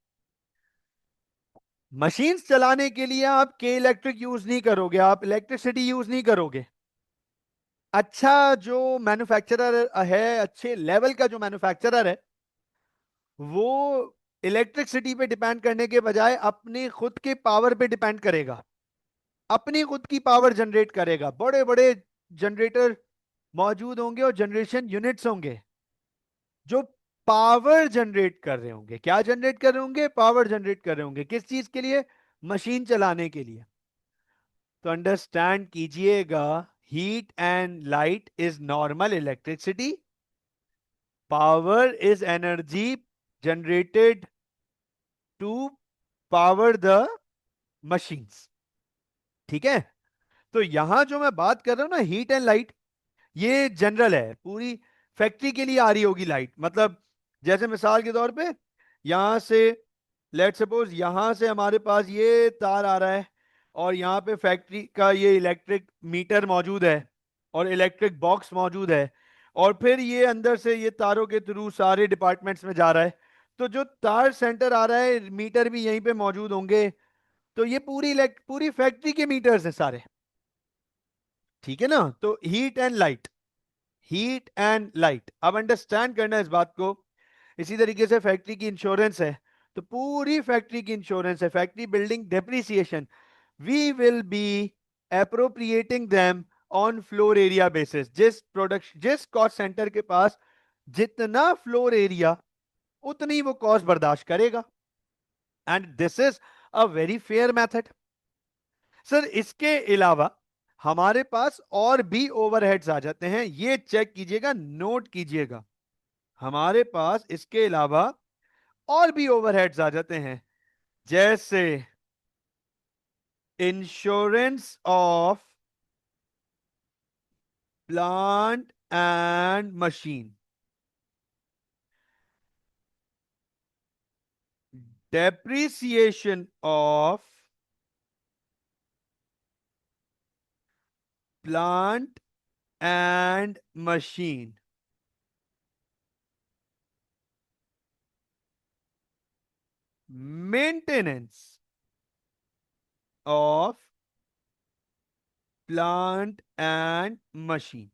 मशीन्स चलाने के लिए आप के इलेक्ट्रिक यूज नहीं करोगे, आप इलेक्ट्रिसिटी यूज नहीं करोगे। अच्छा जो मैन्युफैक्चरर है, अच्छे लेवल का जो मैन्युफैक्चरर है, वो इलेक्ट्रिसिटी पे डिपेंड करने के बजाय अपनी खुद के पावर पे डिपेंड करेगा, अपनी खुद की पावर जनरेट करेगा। बड़े बड़े जनरेटर मौजूद होंगे और जनरेशन यूनिट्स होंगे जो पावर जनरेट कर रहे होंगे। क्या जनरेट कर रहे होंगे? पावर जनरेट कर रहे होंगे। किस चीज के लिए? मशीन चलाने के लिए। तो अंडरस्टैंड कीजिएगा, heat and light is normal electricity, power is energy generated to power the machines. ठीक है? तो यहां जो मैं बात कर रहा हूं ना, हीट एंड लाइट, ये जनरल है, पूरी फैक्ट्री के लिए आ रही होगी लाइट। मतलब जैसे मिसाल के तौर पे यहां से, लेट सपोज यहां से हमारे पास ये तार आ रहा है और यहाँ पे फैक्ट्री का ये इलेक्ट्रिक मीटर मौजूद है और इलेक्ट्रिक बॉक्स मौजूद है, और फिर ये अंदर से ये तारों के थ्रू सारे डिपार्टमेंट्स में जा रहा है। तो जो तार सेंटर आ रहा है, मीटर भी यहीं पे मौजूद होंगे। तो ये पूरी फैक्ट्री के मीटर्स हैं सारे। ठीक है ना? तो हीट एंड लाइट अब अंडरस्टैंड करना है इस बात को। इसी तरीके से फैक्ट्री की इंश्योरेंस है, तो पूरी फैक्ट्री की इंश्योरेंस है, factory building depreciation, we will be appropriating them on floor area basis. जिस कॉस्ट सेंटर के पास जितना फ्लोर एरिया, उतनी वो कॉस्ट बर्दाश्त करेगा। And this is a very fair method. Sir इसके अलावा हमारे पास और भी ओवरहेड्स आ जाते हैं, ये चेक कीजिएगा, नोट कीजिएगा। हमारे पास इसके अलावा और भी ओवरहेड्स आ जाते हैं, जैसे insurance of plant and machine, depreciation of plant and machine, maintenance of plant and machine.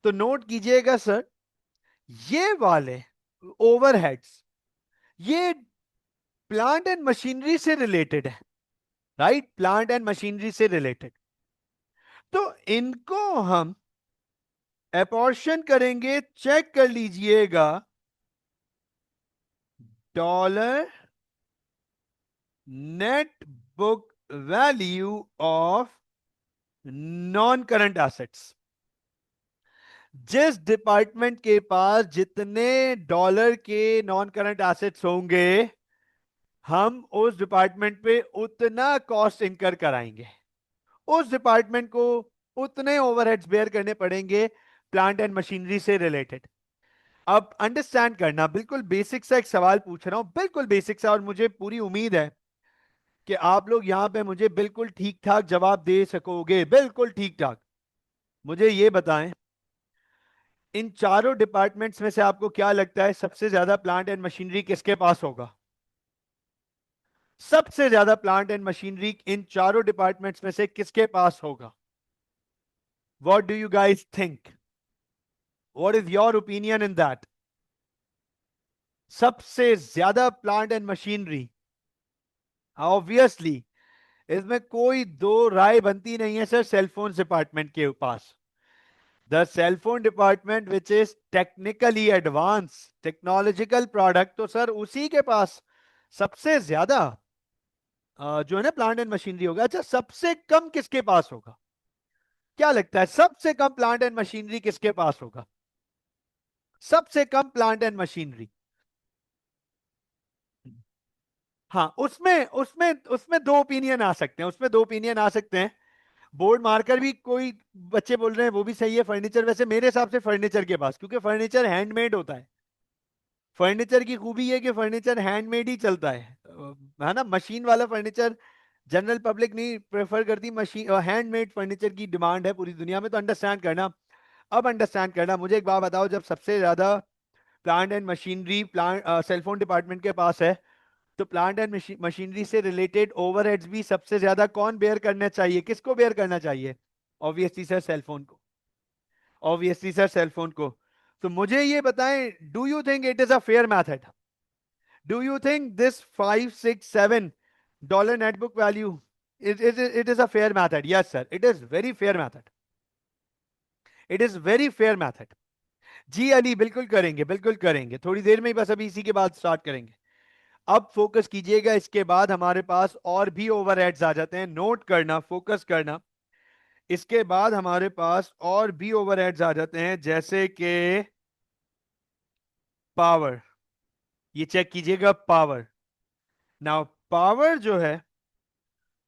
तो नोट कीजिएगा सर, ये वाले ओवरहेड्स ये प्लांट एंड मशीनरी से रिलेटेड है, राइट? प्लांट एंड मशीनरी से रिलेटेड। तो इनको हम अपॉर्शन करेंगे, चेक कर लीजिएगा, dollar net book value of non current assets. जिस डिपार्टमेंट के पास जितने डॉलर के नॉन करंट एसेट्स होंगे, हम उस डिपार्टमेंट पे उतना कॉस्ट इनकर कराएंगे, उस डिपार्टमेंट को उतने ओवरहेड्स बेयर करने पड़ेंगे प्लांट एंड मशीनरी से रिलेटेड। अब अंडरस्टैंड करना, बिल्कुल बेसिक सा एक सवाल पूछ रहा हूं, बिल्कुल बेसिक सा, और मुझे पूरी उम्मीद है कि आप लोग यहां पे मुझे बिल्कुल ठीक ठाक जवाब दे सकोगे, बिल्कुल ठीक ठाक। मुझे ये बताएं, इन चारों डिपार्टमेंट्स में से आपको क्या लगता है सबसे ज्यादा प्लांट एंड मशीनरी किसके पास होगा? सबसे ज्यादा प्लांट एंड मशीनरी इन चारों डिपार्टमेंट्स में से किसके पास होगा? What do you guys think? What is your opinion in that? सबसे ज्यादा प्लांट एंड मशीनरी, ऑब्वियसली इसमें कोई दो राय बनती नहीं है सर, सेलफोन डिपार्टमेंट के पास। The cellphone department which is technically advance technological product, तो सर उसी के पास सबसे ज्यादा जो है ना प्लांट एंड मशीनरी होगा। अच्छा, सबसे कम किसके पास होगा? क्या लगता है सबसे कम प्लांट एंड मशीनरी किसके पास होगा? सबसे कम प्लांट एंड मशीनरी। हाँ, उसमें उसमें उसमें दो ओपिनियन आ सकते हैं, उसमें दो ओपिनियन आ सकते हैं। बोर्ड मार्कर भी कोई बच्चे बोल रहे हैं वो भी सही है। फर्नीचर, वैसे मेरे हिसाब से फर्नीचर के पास, क्योंकि फर्नीचर हैंडमेड होता है। फर्नीचर की खूबी है कि फर्नीचर हैंडमेड ही चलता है ना। मशीन वाला फर्नीचर जनरल पब्लिक नहीं प्रेफर करती। मशीन हैंडमेड फर्नीचर की डिमांड है पूरी दुनिया में। तो अंडरस्टैंड करना, अब अंडरस्टैंड करना, मुझे एक बात बताओ, जब सबसे ज्यादा plant and machinery plant cellphone department के पास है, तो प्लांट एंड मशीनरी से रिलेटेड ओवरहेड्स भी सबसे ज्यादा कौन बेयर करना चाहिए? किसको बेयर करना चाहिए? ऑब्वियसली सर सेलफोन को। ऑब्वियसली सर सेलफोन को। तो मुझे ये बताएं, do you think it is a fair method? Do you think this $5-6-7 net book value it is a fair method? Yes sir, it is very fair method. It is very fair method. जी अली, बिल्कुल करेंगे, बिल्कुल करेंगे, थोड़ी देर में ही, बस अभी इसी के बाद स्टार्ट करेंगे। अब फोकस कीजिएगा, इसके बाद हमारे पास और भी ओवरहेड्स आ जाते हैं, नोट करना, फोकस करना। इसके बाद हमारे पास और भी ओवरहेड्स आ जाते हैं, जैसे कि पावर। ये चेक कीजिएगा, पावर। नाउ पावर जो है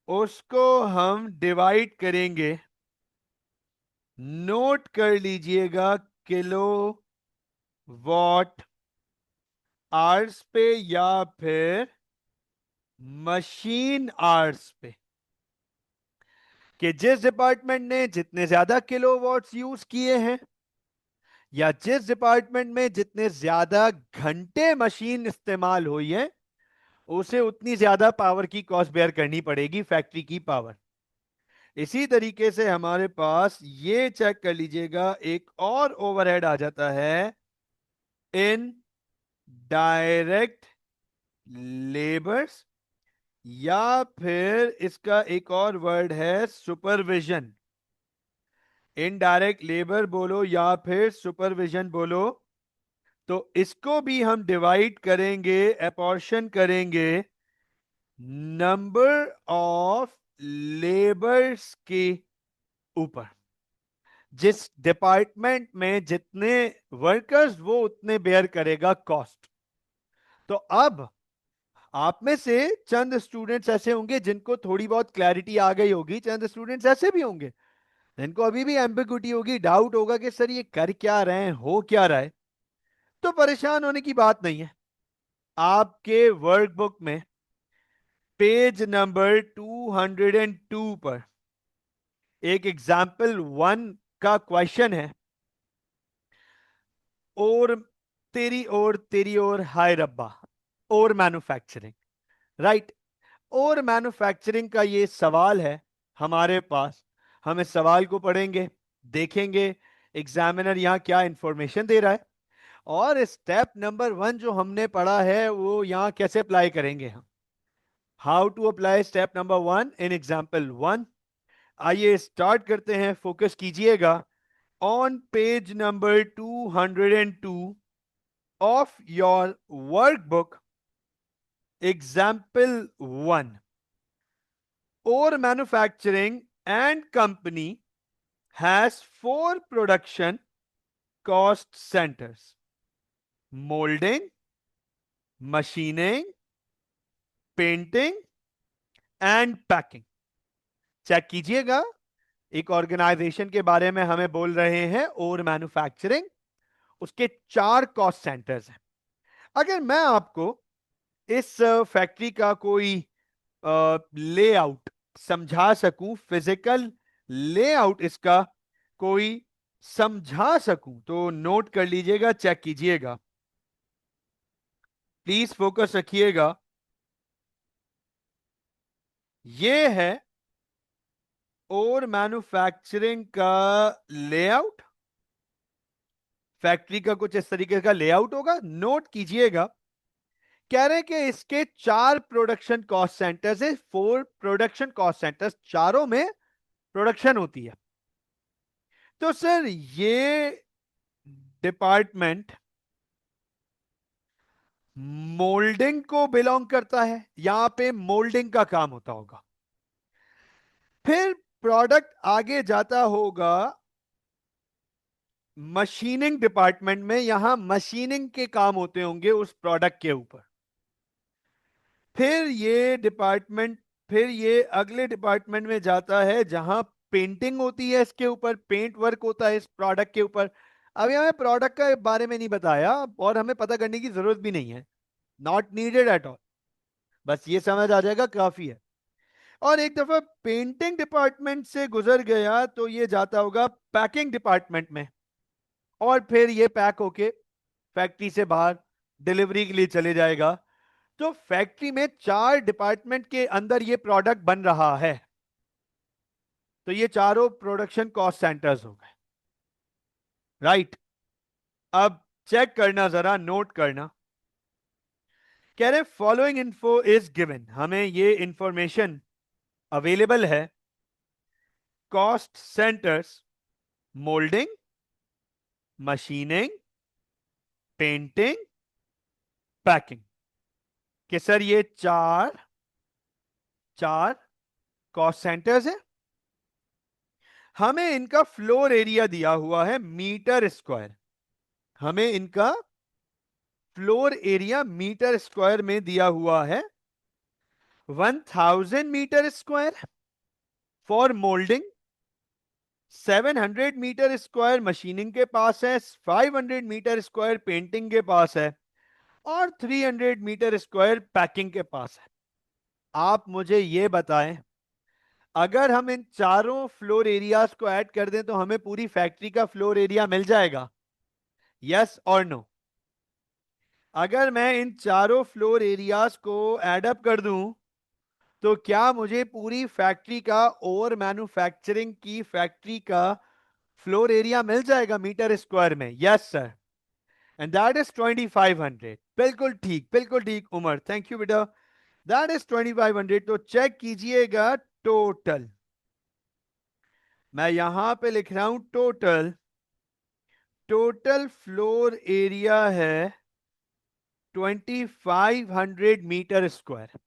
उसको हम डिवाइड करेंगे, नोट कर लीजिएगा, किलो वॉट आवर्स पे या फिर मशीन आवर्स पे। कि जिस डिपार्टमेंट ने जितने ज्यादा किलोवाट्स यूज किए हैं, या जिस डिपार्टमेंट में जितने ज्यादा घंटे मशीन इस्तेमाल हुई है, उसे उतनी ज्यादा पावर की कॉस्ट बेयर करनी पड़ेगी, फैक्ट्री की पावर। इसी तरीके से हमारे पास ये चेक कर लीजिएगा, एक और ओवरहेड आ जाता है, इन डायरेक्ट लेबर्स, या फिर इसका एक और वर्ड है सुपरविजन। इनडायरेक्ट लेबर बोलो या फिर सुपरविजन बोलो, तो इसको भी हम डिवाइड करेंगे, अपॉर्शन करेंगे नंबर ऑफ लेबर्स के ऊपर। जिस डिपार्टमेंट में जितने वर्कर्स, वो उतने बेयर करेगा कॉस्ट। तो अब आप में से चंद स्टूडेंट्स ऐसे होंगे जिनको थोड़ी बहुत क्लैरिटी आ गई होगी, चंद स्टूडेंट्स ऐसे भी होंगे जिनको अभी भी एम्बिग्युइटी होगी, डाउट होगा कि सर ये कर क्या रहे हैं, हो क्या रहा है। तो परेशान होने की बात नहीं है। आपके वर्कबुक में पेज नंबर 202 पर एक एग्जाम्पल 1 का क्वेश्चन है, और तेरी और हाय रब्बा, और मैन्युफैक्चरिंग, राइट। और मैन्युफैक्चरिंग का ये सवाल है हमारे पास। हम इस सवाल को पढ़ेंगे, देखेंगे एग्जामिनर यहां क्या इंफॉर्मेशन दे रहा है, और स्टेप नंबर 1 जो हमने पढ़ा है वो यहां कैसे अप्लाई करेंगे हम। How to apply step number 1 in example 1। आइए स्टार्ट करते हैं, फोकस कीजिएगा। On page number 202 of your workbook, example 1, और manufacturing and company has 4 production cost centers: molding, machining, painting and packing. Check कीजिएगा, एक ऑर्गेनाइजेशन के बारे में हमें बोल रहे हैं, और मैन्युफैक्चरिंग, उसके 4 कॉस्ट सेंटर्स हैं। अगर मैं आपको इस फैक्ट्री का कोई लेआउट समझा सकूं, फिजिकल लेआउट इसका कोई समझा सकूं, तो नोट कर लीजिएगा, चेक कीजिएगा, प्लीज फोकस रखिएगा। ये है और मैन्युफैक्चरिंग का लेआउट। फैक्ट्री का कुछ इस तरीके का लेआउट होगा, नोट कीजिएगा। कह रहे हैं कि इसके 4 प्रोडक्शन कॉस्ट सेंटर्स है, 4 प्रोडक्शन कॉस्ट सेंटर्स, चारों में प्रोडक्शन होती है। तो सर ये डिपार्टमेंट मोल्डिंग को बिलोंग करता है, यहां पे मोल्डिंग का काम होता होगा। फिर प्रोडक्ट आगे जाता होगा मशीनिंग डिपार्टमेंट में, यहां मशीनिंग के काम होते होंगे उस प्रोडक्ट के ऊपर। फिर ये डिपार्टमेंट, फिर ये अगले डिपार्टमेंट में जाता है जहां पेंटिंग होती है, इसके ऊपर पेंट वर्क होता है इस प्रोडक्ट के ऊपर। अभी हमें प्रोडक्ट के बारे में नहीं बताया और हमें पता करने की जरूरत भी नहीं है, नॉट नीडेड एट ऑल, बस ये समझ आ जाएगा काफी है। और एक दफा पेंटिंग डिपार्टमेंट से गुजर गया तो ये जाता होगा पैकिंग डिपार्टमेंट में, और फिर ये पैक होके फैक्ट्री से बाहर डिलीवरी के लिए चले जाएगा। तो फैक्ट्री में 4 डिपार्टमेंट के अंदर ये प्रोडक्ट बन रहा है, तो ये चारों प्रोडक्शन कॉस्ट सेंटर्स हो गए, राइट। अब चेक करना, जरा नोट करना। कह रहे फॉलोइंग इन्फो इज गिवन, हमें ये इंफॉर्मेशन अवेलेबल है। Cost centres, moulding, machining, painting, packing, कि सर ये चार चार कॉस्ट सेंटर्स हैं। हमें इनका फ्लोर एरिया दिया हुआ है मीटर स्क्वायर, हमें इनका फ्लोर एरिया मीटर स्क्वायर में दिया हुआ है। 1000 metre square for moulding, 700 metre square machining के पास है, 500 मीटर स्क्वायर पेंटिंग के पास है, और 300 मीटर स्क्वायर पैकिंग के पास है। आप मुझे ये बताएं, अगर हम इन चारों फ्लोर एरियाज को ऐड कर दें तो हमें पूरी फैक्ट्री का फ्लोर एरिया मिल जाएगा, यस और नो? अगर मैं इन चारों फ्लोर एरियाज को एडअप कर दूं तो क्या मुझे पूरी फैक्ट्री का, और मैन्युफैक्चरिंग की फैक्ट्री का फ्लोर एरिया मिल जाएगा मीटर स्क्वायर में? Yes sir, and that is 2500। बिल्कुल ठीक, बिल्कुल ठीक उमर, थैंक यू बेटा, दैट इज 2500। तो चेक कीजिएगा टोटल, मैं यहां पे लिख रहा हूं टोटल, टोटल फ्लोर एरिया है 2500 मीटर स्क्वायर।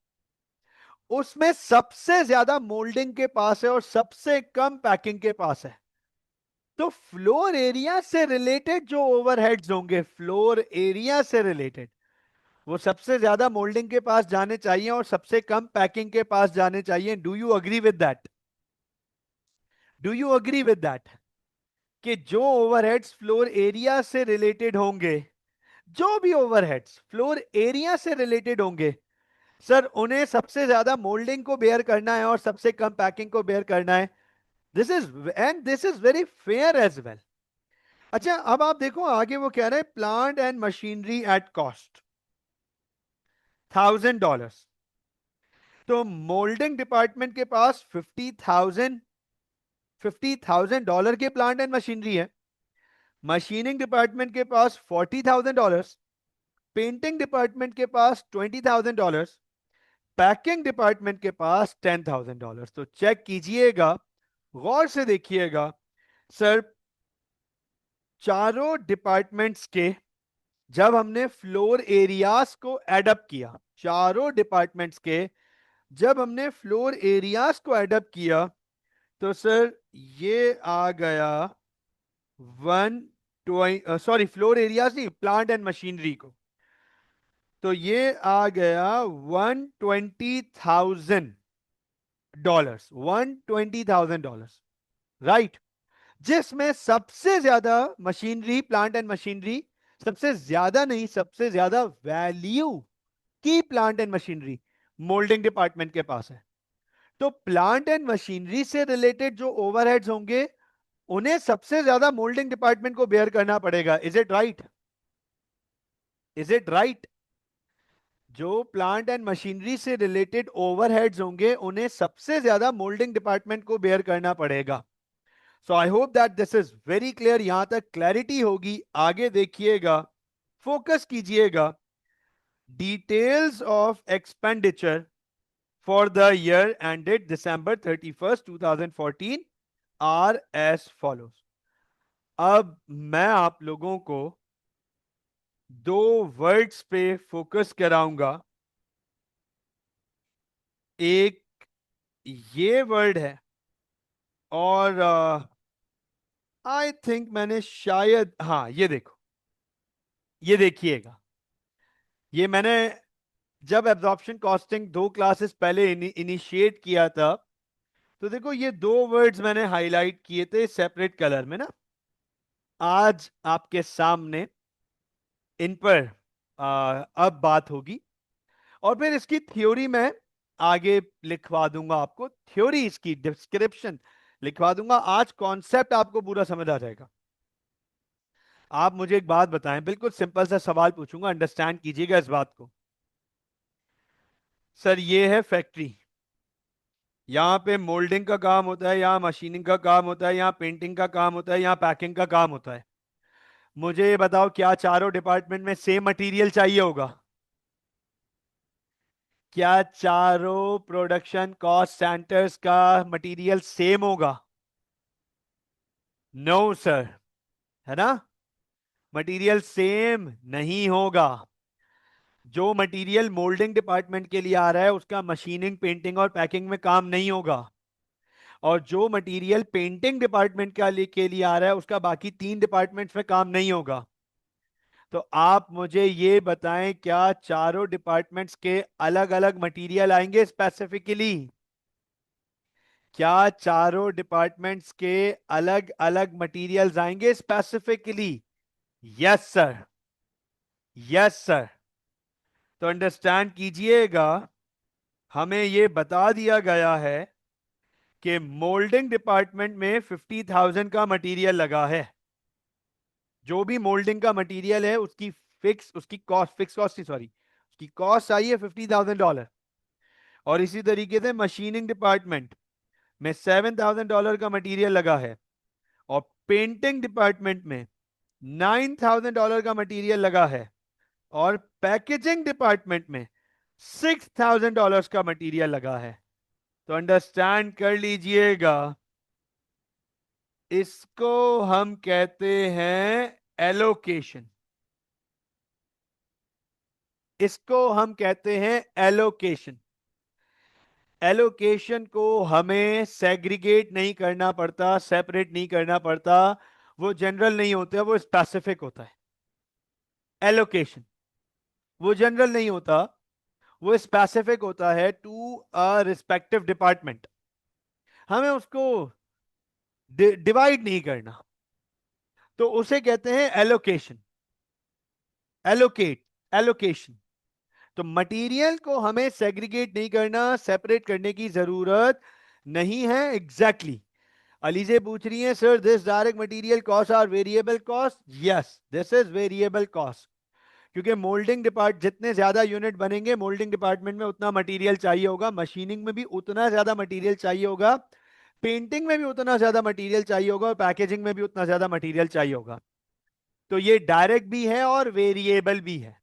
उसमें सबसे ज्यादा मोल्डिंग के पास है और सबसे कम पैकिंग के पास है। तो फ्लोर एरिया से रिलेटेड जो ओवरहेड्स होंगे, फ्लोर एरिया से रिलेटेड, वो सबसे ज्यादा मोल्डिंग के पास जाने चाहिए और सबसे कम पैकिंग के पास जाने चाहिए। Do you agree with that? Do you agree with that कि जो ओवरहेड्स फ्लोर एरिया से रिलेटेड होंगे, जो भी ओवरहेड्स फ्लोर एरिया से रिलेटेड होंगे, सर उन्हें सबसे ज्यादा मोल्डिंग को बेयर करना है और सबसे कम पैकिंग को बेयर करना है। This is, and this is very fair as well. अच्छा, अब आप देखो आगे वो कह रहे हैं plant and machinery at cost $1000। तो मोल्डिंग डिपार्टमेंट के पास 50,000 के प्लांट एंड मशीनरी है, मशीनिंग डिपार्टमेंट के पास $40,000, पेंटिंग डिपार्टमेंट के पास $20,000, पैकिंग डिपार्टमेंट के पास $10,000। तो चेक कीजिएगा, गौर से देखिएगा सर, चारों डिपार्टमेंट्स के जब हमने फ्लोर एरियाज को एडअप किया, चारों डिपार्टमेंट्स के जब हमने फ्लोर एरियाज को एडअप किया, तो सर ये आ गया 120, सॉरी फ्लोर एरियाज नहीं, प्लांट एंड मशीनरी को, तो ये आ गया $120,000, $120,000, राइट। जिसमें सबसे ज्यादा मशीनरी, प्लांट एंड मशीनरी, सबसे ज्यादा नहीं, सबसे ज्यादा वैल्यू की plant and machinery moulding department के पास है। तो प्लांट एंड मशीनरी से रिलेटेड जो ओवरहेड्स होंगे उन्हें सबसे ज्यादा मोल्डिंग डिपार्टमेंट को बेयर करना पड़ेगा। Is it right? Is it right? जो प्लांट एंड मशीनरी से रिलेटेड ओवरहेड्स होंगे उन्हें सबसे ज्यादा मोल्डिंग डिपार्टमेंट को बेयर करना पड़ेगा। So I hope that this is very clear, यहां तक क्लैरिटी होगी। आगे देखिएगा, फोकस कीजिएगा। Details of expenditure for the year ended December 31st 2014 are as follows. अब मैं आप लोगों को दो वर्ड्स पे फोकस कराऊंगा। एक ये वर्ड है, और आई थिंक मैंने शायद, हाँ ये देखो, ये देखिएगा, ये मैंने जब एब्जॉर्प्शन कॉस्टिंग 2 क्लासेस पहले इनिशिएट किया था, तो देखो ये 2 वर्ड्स मैंने हाईलाइट किए थे सेपरेट कलर में ना। आज आपके सामने इन पर अब बात होगी, और फिर इसकी थ्योरी मैं आगे लिखवा दूंगा आपको, थ्योरी इसकी डिस्क्रिप्शन लिखवा दूंगा। आज कॉन्सेप्ट आपको पूरा समझ आ जाएगा। आप मुझे एक बात बताएं, बिल्कुल सिंपल सा सवाल पूछूंगा, अंडरस्टैंड कीजिएगा इस बात को। सर ये है फैक्ट्री, यहाँ पे मोल्डिंग का काम होता है, यहाँ मशीनिंग का काम होता है, यहाँ पेंटिंग का काम होता है, यहाँ पैकिंग का काम होता है। मुझे ये बताओ, क्या चारों डिपार्टमेंट में सेम मटेरियल चाहिए होगा? क्या चारों प्रोडक्शन कॉस्ट सेंटर्स का मटेरियल सेम होगा? नो सर, है ना? मटेरियल सेम नहीं होगा। जो मटेरियल मोल्डिंग डिपार्टमेंट के लिए आ रहा है उसका मशीनिंग, पेंटिंग और पैकिंग में काम नहीं होगा, और जो मटेरियल पेंटिंग डिपार्टमेंट के लिए आ रहा है उसका बाकी 3 डिपार्टमेंट्स में काम नहीं होगा। तो आप मुझे ये बताएं, क्या चारों डिपार्टमेंट्स के अलग अलग मटेरियल आएंगे स्पेसिफिकली? क्या चारों डिपार्टमेंट्स के अलग अलग मटेरियल्स आएंगे specifically? Yes sir, yes sir. तो अंडरस्टैंड कीजिएगा, हमें यह बता दिया गया है कि मोल्डिंग डिपार्टमेंट में 50,000 का मटेरियल लगा है। जो भी मोल्डिंग का मटेरियल है उसकी उसकी कॉस्ट, फिक्स कॉस्ट सॉरी, उसकी कॉस्ट आई है $50,000। और इसी तरीके से मशीनिंग डिपार्टमेंट में $7,000 का मटेरियल लगा है, और पेंटिंग डिपार्टमेंट में $9,000 का मटेरियल लगा है, और पैकेजिंग डिपार्टमेंट में $6,000 का मटेरियल लगा है। तो अंडरस्टैंड कर लीजिएगा, इसको हम कहते हैं एलोकेशन। इसको हम कहते हैं एलोकेशन। एलोकेशन को हमें सेग्रीगेट नहीं करना पड़ता, सेपरेट नहीं करना पड़ता। वो जनरल नहीं होता, वो स्पेसिफिक होता है। एलोकेशन वो जनरल नहीं होता, वो स्पेसिफिक होता है टू अ रिस्पेक्टिव डिपार्टमेंट। हमें उसको डिवाइड नहीं करना, तो उसे कहते हैं एलोकेशन। Allocate, allocation. तो मटेरियल को हमें सेग्रीगेट नहीं करना, सेपरेट करने की जरूरत नहीं है। Exactly exactly. अलीजे पूछ रही है, sir this direct material cost are variable cost? Yes, this is variable cost. क्योंकि मोल्डिंग डिपार्ट जितने ज्यादा यूनिट बनेंगे मोल्डिंग डिपार्टमेंट में उतना मटेरियल चाहिए होगा, मशीनिंग में भी उतना ज्यादा मटेरियल चाहिए होगा, पेंटिंग में भी उतना ज्यादा मटेरियल चाहिए होगा, और पैकेजिंग में भी उतना ज्यादा मटेरियल चाहिए होगा। तो ये डायरेक्ट भी है और वेरिएबल भी है।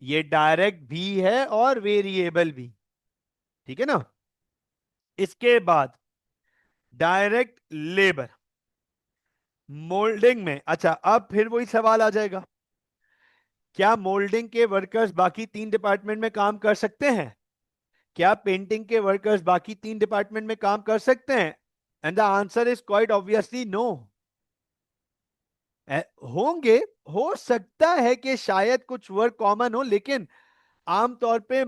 ये डायरेक्ट भी है और वेरिएबल भी। ठीक है ना? इसके बाद डायरेक्ट लेबर मोल्डिंग में। अच्छा, अब फिर वही सवाल आ जाएगा, क्या मोल्डिंग के वर्कर्स बाकी 3 डिपार्टमेंट में काम कर सकते हैं? क्या पेंटिंग के वर्कर्स बाकी 3 डिपार्टमेंट में काम कर सकते हैं? And the answer is quite obviously no. होंगे, हो सकता है कि शायद कुछ वर्क कॉमन हो, लेकिन आमतौर पे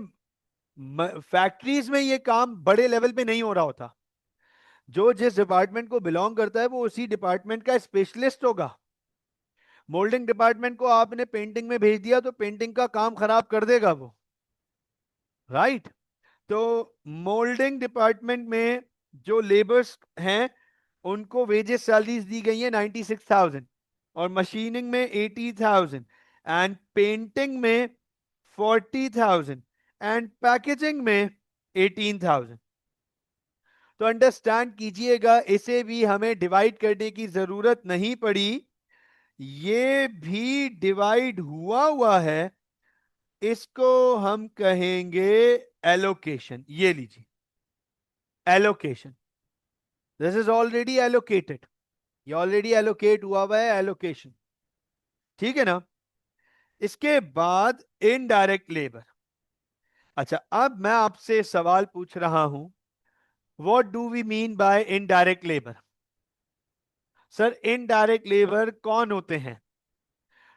फैक्ट्रीज में ये काम बड़े लेवल पे नहीं हो रहा होता। जो जिस डिपार्टमेंट को बिलोंग करता है वो उसी डिपार्टमेंट का स्पेशलिस्ट होगा। मोल्डिंग डिपार्टमेंट को आपने पेंटिंग में भेज दिया तो पेंटिंग का काम खराब कर देगा वो, राइट? तो मोल्डिंग डिपार्टमेंट में जो लेबर्स हैं उनको वेजेस सैलरीज दी गई है 96,000, और मशीनिंग में 80,000, एंड पेंटिंग में 40,000, एंड पैकेजिंग में 18,000। तो अंडरस्टैंड कीजिएगा, इसे भी हमें डिवाइड करने की जरूरत नहीं पड़ी, ये भी डिवाइड हुआ हुआ है। इसको हम कहेंगे एलोकेशन। ये लीजिए, allocation. This is already allocated, ये ऑलरेडी एलोकेट हुआ हुआ है, एलोकेशन। ठीक है ना? इसके बाद इनडायरेक्ट लेबर। अच्छा, अब मैं आपसे सवाल पूछ रहा हूं, what do we mean by indirect labour? Sir indirect labour कौन होते हैं?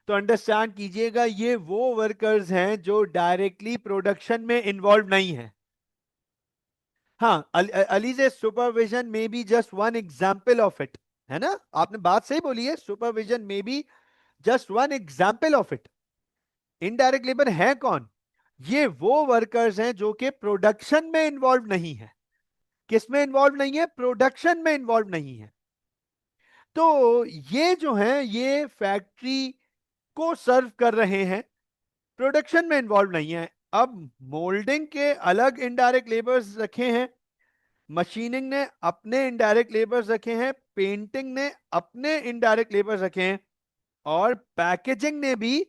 तो अंडरस्टैंड कीजिएगा, ये वो वर्कर्स हैं जो डायरेक्टली प्रोडक्शन में इन्वॉल्व नहीं है। हाँ, अलीजे सुपरविजन में be just one example of it, है ना? आपने बात सही बोली है, सुपरविजन में be just one example of it. Indirect labour है कौन? ये वो वर्कर्स हैं जो कि प्रोडक्शन में इन्वॉल्व नहीं है। किस में इन्वॉल्व नहीं है? प्रोडक्शन में इन्वॉल्व नहीं है। तो ये जो है ये फैक्ट्री को सर्व कर रहे हैं, प्रोडक्शन में इन्वॉल्व नहीं है। अब मोल्डिंग के अलग इनडायरेक्ट लेबर्स रखे हैं, मशीनिंग ने अपने इनडायरेक्ट लेबर्स रखे हैं, पेंटिंग ने अपने इनडायरेक्ट लेबर्स रखे हैं, और पैकेजिंग ने भी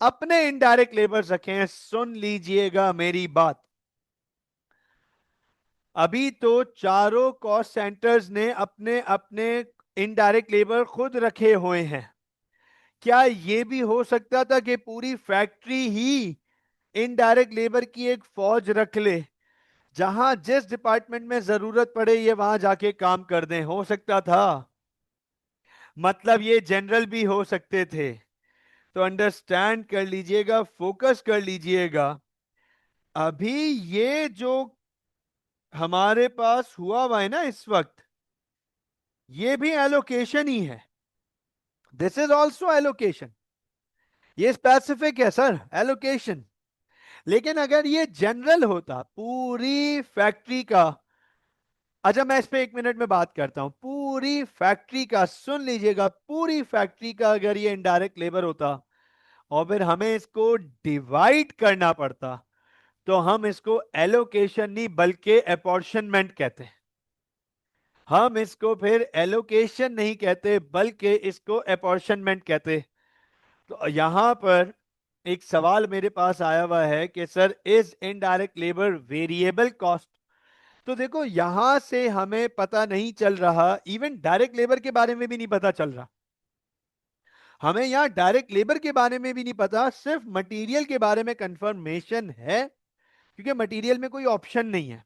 अपने इनडायरेक्ट लेबर्स रखे हैं। सुन लीजिएगा मेरी बात, अभी तो चारों कॉस्ट सेंटर्स ने अपने अपने इनडायरेक्ट लेबर खुद रखे हुए हैं। क्या यह भी हो सकता था कि पूरी फैक्ट्री ही इनडायरेक्ट लेबर की एक फौज रख ले, जहां जिस डिपार्टमेंट में जरूरत पड़े ये वहां जाके काम कर दें? हो सकता था। मतलब ये जनरल भी हो सकते थे। तो अंडरस्टैंड कर लीजिएगा, फोकस कर लीजिएगा, अभी ये जो हमारे पास हुआ हुआ है ना इस वक्त, ये भी एलोकेशन ही है। This is also allocation. ये स्पेसिफिक है सर, एलोकेशन। लेकिन अगर ये जनरल होता पूरी फैक्ट्री का, अच्छा मैं इस पे एक मिनट में बात करता हूं, पूरी फैक्ट्री का सुन लीजिएगा, पूरी फैक्ट्री का अगर ये इनडायरेक्ट लेबर होता और फिर हमें इसको डिवाइड करना पड़ता, तो हम इसको एलोकेशन नहीं बल्कि अपॉर्शनमेंट कहते हैं। हम इसको फिर एलोकेशन नहीं कहते बल्कि इसको अपॉर्शनमेंट कहते। तो यहां पर एक सवाल मेरे पास आया हुआ है कि sir is indirect labour variable cost? तो देखो यहां से हमें पता नहीं चल रहा, इवन डायरेक्ट लेबर के बारे में भी नहीं पता चल रहा हमें, यहां डायरेक्ट लेबर के बारे में भी नहीं पता, सिर्फ मटेरियल के बारे में कंफर्मेशन है, क्योंकि मटेरियल में कोई ऑप्शन नहीं है।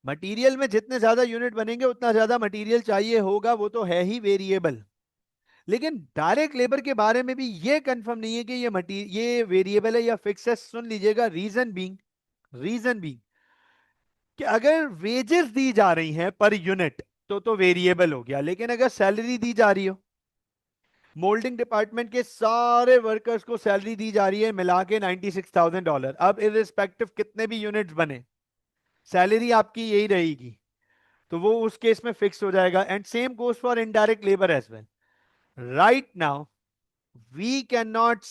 मटेरियल में जितने ज्यादा यूनिट बनेंगे उतना ज्यादा मटेरियल चाहिए होगा, वो तो है ही वेरिएबल। लेकिन डायरेक्ट लेबर के बारे में भी ये कंफर्म नहीं है कि ये वेरिएबल है या फिक्स है। सुन लीजिएगा, रीजन बीइंग कि अगर वेजेस दी जा रही हैं पर यूनिट तो वेरिएबल हो गया, लेकिन अगर सैलरी दी जा रही हो, मोल्डिंग डिपार्टमेंट के सारे वर्कर्स को सैलरी दी जा रही है मिला के $96,000, अब इररिस्पेक्टिव कितने भी यूनिट्स बने सैलरी आपकी यही रहेगी, तो वो उस केस में फिक्स हो जाएगा। And same goes for indirect labour as well. Right now we can not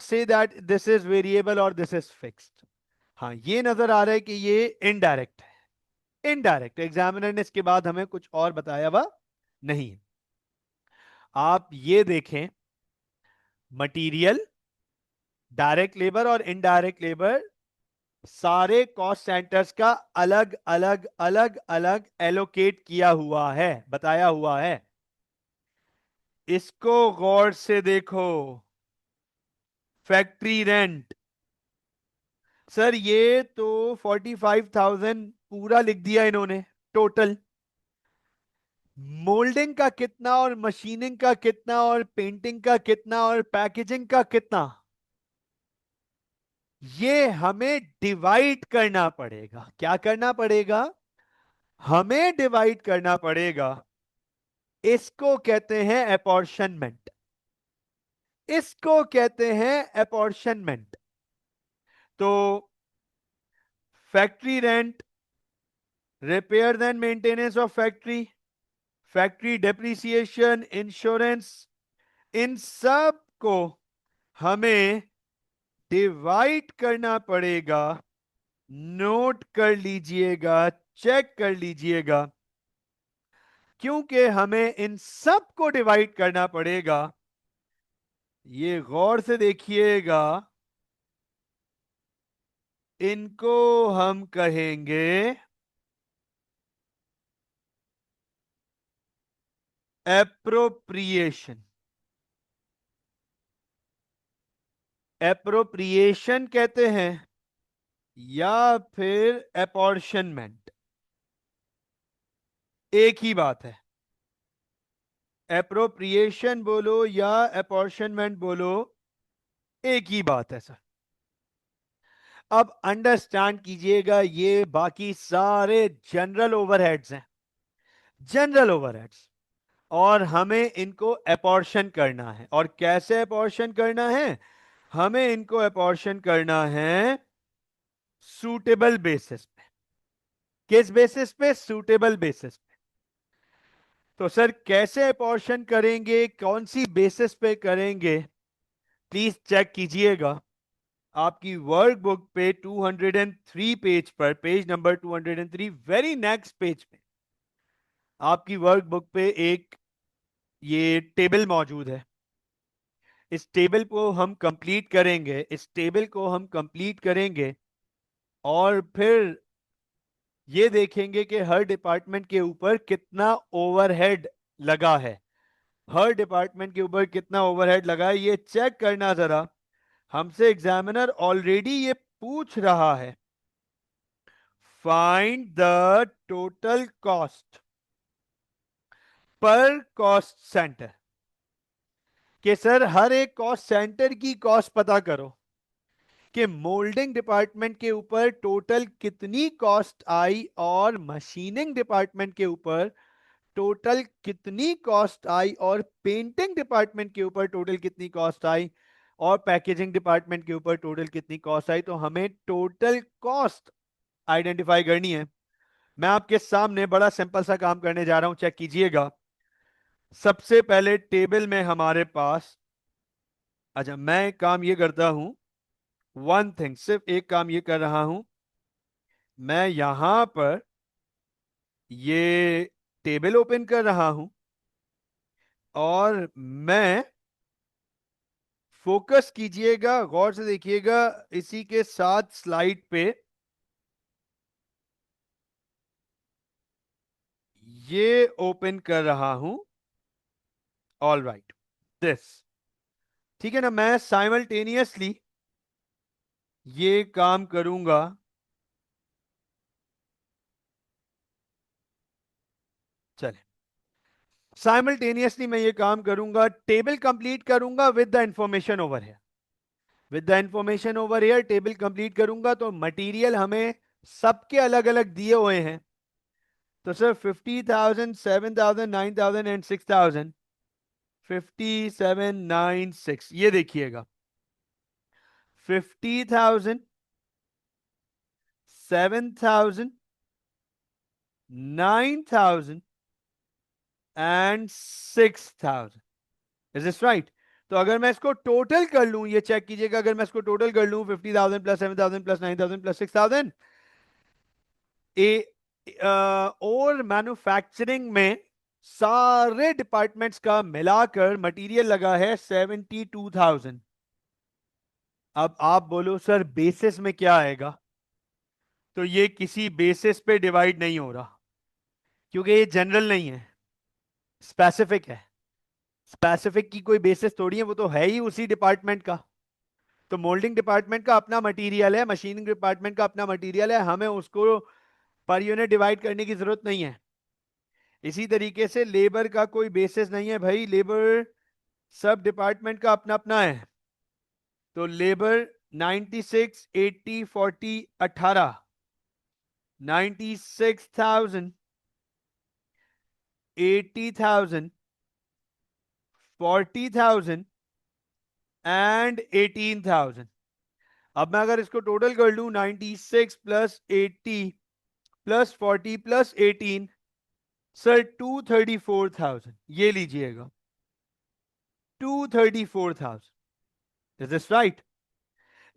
say that this is variable और दिस इज फिक्स्ड। हाँ, ये नजर आ रहा है कि ये इनडायरेक्ट है। इनडायरेक्ट एग्जामिनर ने इसके बाद हमें कुछ और बताया हुआ नहीं है। आप ये देखें, मटेरियल, डायरेक्ट लेबर और इनडायरेक्ट लेबर, सारे कॉस्ट सेंटर्स का अलग अलग अलग अलग एलोकेट किया हुआ है, बताया हुआ है। इसको गौर से देखो। फैक्ट्री रेंट, सर ये तो 45,000 पूरा लिख दिया इन्होंने टोटल। मोल्डिंग का कितना और मशीनिंग का कितना और पेंटिंग का कितना और पैकेजिंग का कितना, ये हमें डिवाइड करना पड़ेगा। क्या करना पड़ेगा? हमें डिवाइड करना पड़ेगा। इसको कहते हैं अपॉर्शनमेंट। इसको कहते हैं अपॉर्शनमेंट। तो factory rent, repair and maintenance of factory, factory depreciation, insurance, इन सब को हमें डिवाइड करना पड़ेगा। नोट कर लीजिएगा, चेक कर लीजिएगा, क्योंकि हमें इन सब को डिवाइड करना पड़ेगा। ये गौर से देखिएगा, इनको हम कहेंगे एप्रोप्रिएशन। एप्रोप्रिएशन कहते हैं या फिर अपॉर्शनमेंट? एक ही बात है। एप्रोप्रिएशन बोलो या अपॉर्शनमेंट बोलो, एक ही बात है सर। अब अंडरस्टैंड कीजिएगा, ये बाकी सारे जनरल ओवरहेड्स हैं, जनरल ओवरहेड्स, और हमें इनको अपॉर्शन करना है। और कैसे अपॉर्शन करना है? हमें इनको अपॉर्शन करना है सूटेबल बेसिस पे। किस बेसिस पे? सूटेबल बेसिस पे। तो सर कैसे अपॉर्शन करेंगे, कौन सी बेसिस पे करेंगे? प्लीज चेक कीजिएगा आपकी वर्कबुक पे 203 पेज पर, page number 203, very next page पे आपकी वर्कबुक पे एक ये टेबल मौजूद है। इस टेबल को हम कंप्लीट करेंगे, इस टेबल को हम कंप्लीट करेंगे और फिर ये देखेंगे कि हर डिपार्टमेंट के ऊपर कितना ओवरहेड लगा है। हर डिपार्टमेंट के ऊपर कितना ओवरहेड लगा है ये चेक करना जरा। हमसे एग्जामिनर ऑलरेडी ये पूछ रहा है, find the total cost per cost centre, कि सर हर एक कॉस्ट सेंटर की कॉस्ट पता करो कि मोल्डिंग डिपार्टमेंट के ऊपर टोटल कितनी कॉस्ट आई और मशीनिंग डिपार्टमेंट के ऊपर टोटल कितनी कॉस्ट आई और पेंटिंग डिपार्टमेंट के ऊपर टोटल कितनी कॉस्ट आई और पैकेजिंग डिपार्टमेंट के ऊपर टोटल कितनी कॉस्ट आई। तो हमें टोटल कॉस्ट आइडेंटिफाई करनी है। मैं आपके सामने बड़ा सिंपल सा काम करने जा रहा हूं, चेक कीजिएगा। सबसे पहले टेबल में हमारे पास, अच्छा मैं एक काम ये करता हूं, वन थिंग, सिर्फ एक काम ये कर रहा हूं, मैं यहां पर ये टेबल ओपन कर रहा हूं और मैं, फोकस कीजिएगा, गौर से देखिएगा, इसी के साथ स्लाइड पे ये ओपन कर रहा हूं। ऑल राइट, दिस, ठीक है ना? मैं साइमल्टेनियसली ये काम करूंगा। चले, साइमल्टेनियसली मैं ये काम करूंगा, टेबल कंप्लीट करूंगा विद द इंफॉर्मेशन ओवर है, with the information over here table complete करूंगा। तो मटेरियल हमें सबके अलग अलग दिए हुए हैं। तो सर 50,000, 7,000, 9,000 एंड 6,000, 5796, ये देखिएगा, 50,000, 7,000, 9,000 एंड 6,000। Is this right? तो अगर मैं इसको टोटल कर लूं, ये चेक कीजिएगा, अगर मैं इसको टोटल कर लूं 50,000 प्लस 7,000 प्लस 9,000 प्लस 6,000, ए और मैन्युफैक्चरिंग में सारे डिपार्टमेंट्स का मिलाकर मटेरियल लगा है 72,000। अब आप बोलो सर बेसिस में क्या आएगा? तो ये किसी बेसिस पे डिवाइड नहीं हो रहा, क्योंकि ये जनरल नहीं है, स्पेसिफिक है। स्पेसिफिक की कोई बेसिस थोड़ी है, वो तो है ही उसी डिपार्टमेंट का। तो मोल्डिंग डिपार्टमेंट का अपना मटेरियल है, मशीनिंग डिपार्टमेंट का अपना मटेरियल है, हमें उसको पर यूनिट डिवाइड करने की जरूरत नहीं है। इसी तरीके से लेबर का कोई बेसिस नहीं है भाई, लेबर सब डिपार्टमेंट का अपना अपना है। तो लेबर 96, 80, 40, 18, 96,000, 80,000, 40,000 एंड 18,000। अब मैं अगर इसको टोटल कर लूं, 96 प्लस 80 प्लस 40 प्लस 18, सर 234,000, ये लीजिएगा 234,000। Is this right?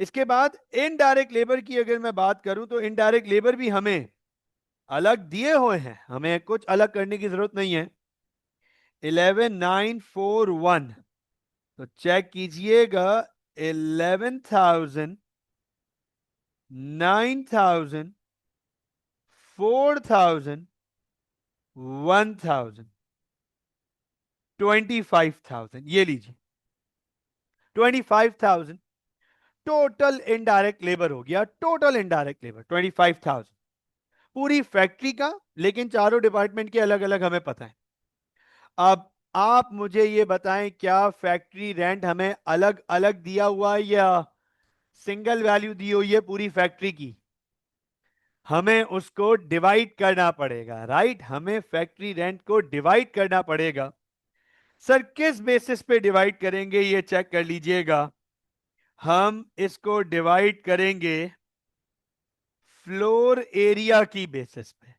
इसके बाद इनडायरेक्ट लेबर की अगर मैं बात करूं, तो इनडायरेक्ट लेबर भी हमें अलग दिए हुए हैं, हमें कुछ अलग करने की जरूरत नहीं है। 11,941, तो चेक कीजिएगा, 11,000, 9,000, 4,000, 1,000, 25,000, ये लीजिए 25,000। टोटल इनडायरेक्ट लेबर हो गया, टोटल इनडायरेक्ट लेबर 25,000 पूरी फैक्ट्री का, लेकिन चारों डिपार्टमेंट के अलग अलग हमें पता है। अब आप मुझे ये बताएं, क्या फैक्ट्री रेंट हमें अलग अलग दिया हुआ है या सिंगल वैल्यू दी हुई है पूरी फैक्ट्री की? हमें उसको डिवाइड करना पड़ेगा, राइट? हमें फैक्ट्री रेंट को डिवाइड करना पड़ेगा। सर किस बेसिस पे डिवाइड करेंगे ये चेक कर लीजिएगा। हम इसको डिवाइड करेंगे फ्लोर एरिया की बेसिस पे।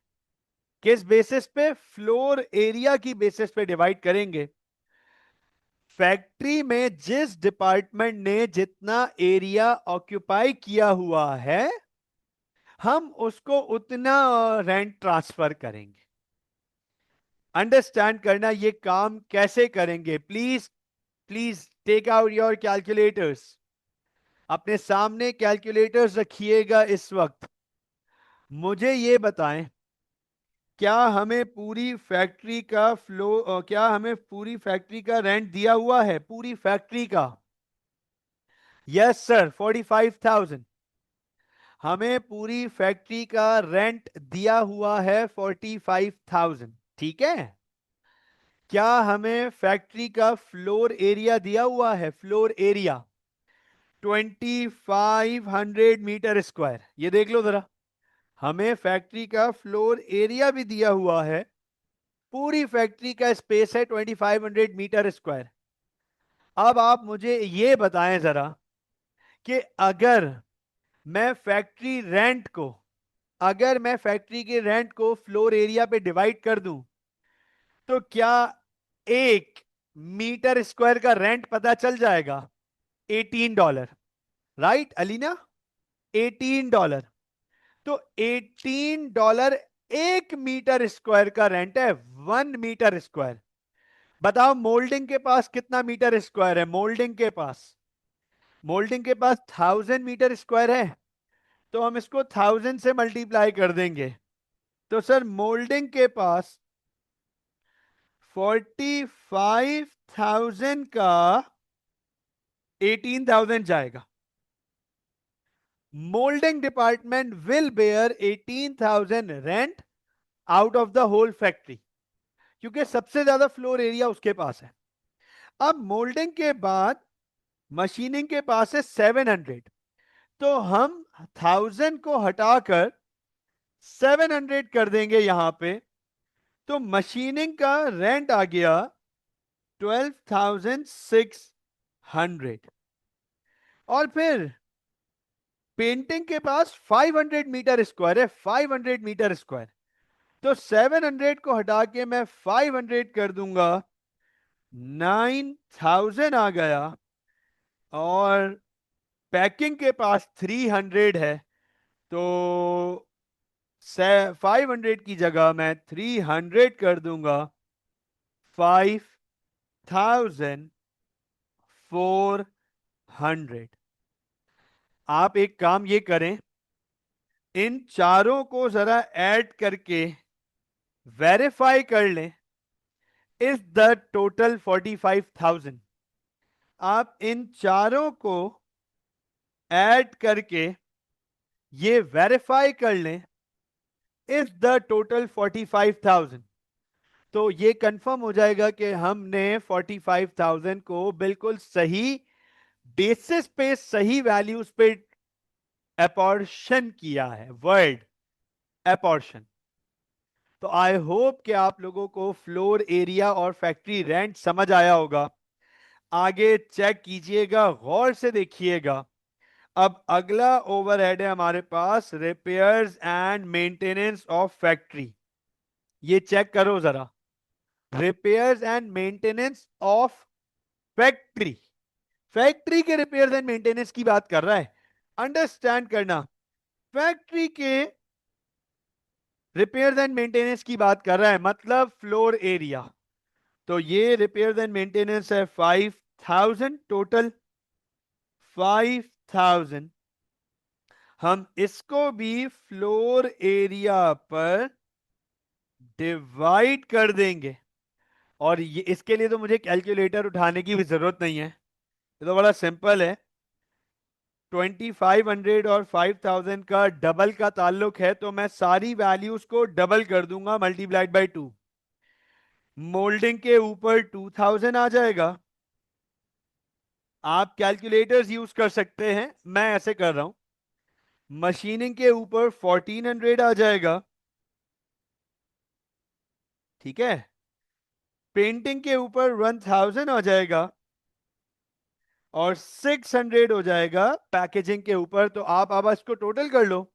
किस बेसिस पे? फ्लोर एरिया की बेसिस पे डिवाइड करेंगे। फैक्ट्री में जिस डिपार्टमेंट ने जितना एरिया ऑक्यूपाई किया हुआ है, हम उसको उतना रेंट ट्रांसफर करेंगे। अंडरस्टैंड करना ये काम कैसे करेंगे। Please please take out your calculators, अपने सामने कैलकुलेटर्स रखिएगा इस वक्त। मुझे ये बताएं, क्या हमें पूरी फैक्ट्री का क्या हमें पूरी फैक्ट्री का रेंट दिया हुआ है? पूरी फैक्ट्री का? यस सर, 45,000 हमें पूरी फैक्ट्री का रेंट दिया हुआ है, 45,000। ठीक है। क्या हमें फैक्ट्री का फ्लोर एरिया दिया हुआ है? Floor area 2500 metre square. ये देख लो जरा, हमें फैक्ट्री का फ्लोर एरिया भी दिया हुआ है। पूरी फैक्ट्री का स्पेस है 2500 मीटर स्क्वायर। अब आप मुझे ये बताएं जरा कि मैं फैक्ट्री रेंट को अगर मैं फैक्ट्री के रेंट को फ्लोर एरिया पे डिवाइड कर दूं, तो क्या 1 मीटर स्क्वायर का रेंट पता चल जाएगा? $18, राइट अलीना? $18। तो $18 1 मीटर स्क्वायर का रेंट है। 1 मीटर स्क्वायर। बताओ मोल्डिंग के पास कितना मीटर स्क्वायर है? मोल्डिंग के पास 1000 मीटर स्क्वायर है। तो हम इसको 1000 से मल्टीप्लाई कर देंगे। तो सर मोल्डिंग के पास 45,000 का 18,000 जाएगा। Moulding department will bear 18,000 rent out of the whole factory, क्योंकि सबसे ज्यादा फ्लोर एरिया उसके पास है। अब मोल्डिंग के बाद मशीनिंग के पास है 700। तो हम 1000 को हटाकर 700 कर देंगे यहां पे। तो मशीनिंग का रेंट आ गया 12,600। और फिर पेंटिंग के पास 500 मीटर स्क्वायर है, 500 मीटर स्क्वायर। तो 700 को हटा के मैं 500 कर दूंगा, 9,000 आ गया। और पैकिंग के पास 300 है, तो 500 की जगह मैं 300 कर दूंगा, 5,400। आप एक काम ये करें, इन चारों को जरा ऐड करके वेरीफाई कर लें। Is the total 45,000। आप इन चारों को ऐड करके ये वेरीफाई कर लें, इज द टोटल 45,000। तो ये कंफर्म हो जाएगा कि हमने 45,000 को बिल्कुल सही बेसिस पे, सही वैल्यूज पे अपॉर्शन किया है। Word apportion. तो आई होप कि आप लोगों को फ्लोर एरिया और फैक्ट्री रेंट समझ आया होगा। आगे चेक कीजिएगा, गौर से देखिएगा। अब अगला ओवरहेड है हमारे पास, repairs and maintenance of factory. ये चेक करो जरा, repairs and maintenance of factory. Factory के रिपेयर्स एंड मेंटेनेंस की बात कर रहा है। अंडरस्टैंड करना, फैक्ट्री के रिपेयर्स एंड मेंटेनेंस की बात कर रहा है, मतलब फ्लोर एरिया। तो ये रिपेयर्स एंड मेंटेनेंस है 5,000 टोटल, 5,000। हम इसको भी फ्लोर एरिया पर डिवाइड कर देंगे। और ये इसके लिए तो मुझे कैलकुलेटर उठाने की भी जरूरत नहीं है, ये तो बड़ा सिंपल है। 2500 और 5000 का डबल का ताल्लुक है, तो मैं सारी वैल्यूज को डबल कर दूंगा मल्टीप्लाइड बाय 2। मोल्डिंग के ऊपर 2000 आ जाएगा। आप कैलकुलेटर्स यूज कर सकते हैं, मैं ऐसे कर रहा हूं। मशीनिंग के ऊपर 1400 आ जाएगा, ठीक है। पेंटिंग के ऊपर 1000 आ जाएगा और 600 हो जाएगा पैकेजिंग के ऊपर। तो आप अब इसको टोटल कर लो,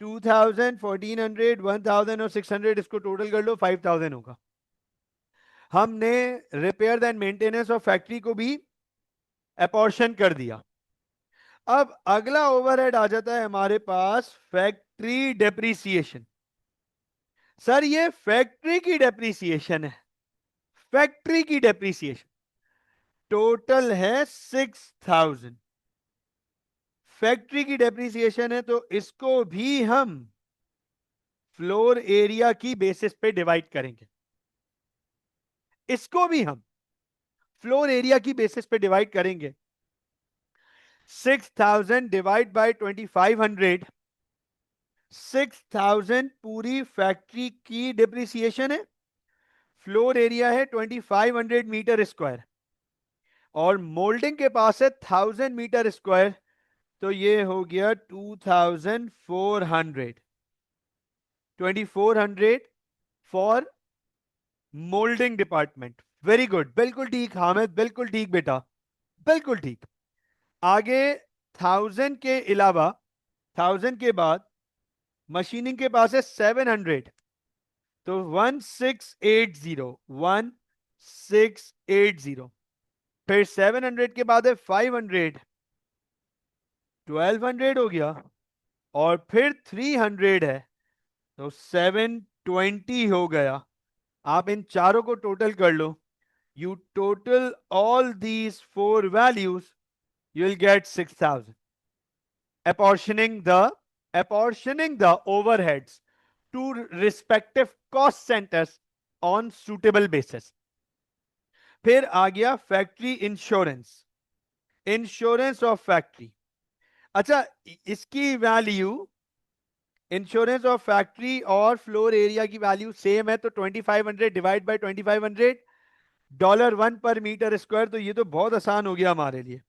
2000, 1400, 1000 और 600, इसको टोटल कर लो, 5000 होगा। हमने repair and maintenance of factory को भी अपॉर्शन कर दिया। अब अगला ओवरहेड आ जाता है हमारे पास फैक्ट्री डेप्रीसिएशन। सर ये फैक्ट्री की डेप्रीसिएशन है, फैक्ट्री की डेप्रीसिएशन टोटल है 6000। फैक्ट्री की डेप्रीसिएशन है, तो इसको भी हम फ्लोर एरिया की बेसिस पे डिवाइड करेंगे। इसको भी हम फ्लोर एरिया की बेसिस पे डिवाइड करेंगे। 6000 डिवाइड बाय 2500, 6000 पूरी फैक्ट्री की डिप्रिसिएशन है। फ्लोर एरिया है 2500 मीटर स्क्वायर और मोल्डिंग के पास है 1000 मीटर स्क्वायर, तो ये हो गया 2400। 2400 for moulding department. Very good, बिल्कुल ठीक हामिद, बिल्कुल ठीक बेटा, बिल्कुल ठीक। आगे 1000 के अलावा, 1000 के बाद मशीनिंग के पास है 700, तो 1680, 1680। फिर 700 के बाद है 500, 1200 हो गया। और फिर 300 है, तो 720 हो गया। आप इन चारों को टोटल कर लो, you total all these four values, you will get 6000. Apportioning the overheads to respective cost centers on suitable basis. फिर आ गया factory insurance, insurance of factory. अच्छा, इसकी वैल्यू, इंश्योरेंस ऑफ फैक्ट्री और फ्लोर एरिया की value same है, तो 2500 divide by 2500, $1 पर metre square. तो ये तो बहुत आसान हो गया हमारे लिए।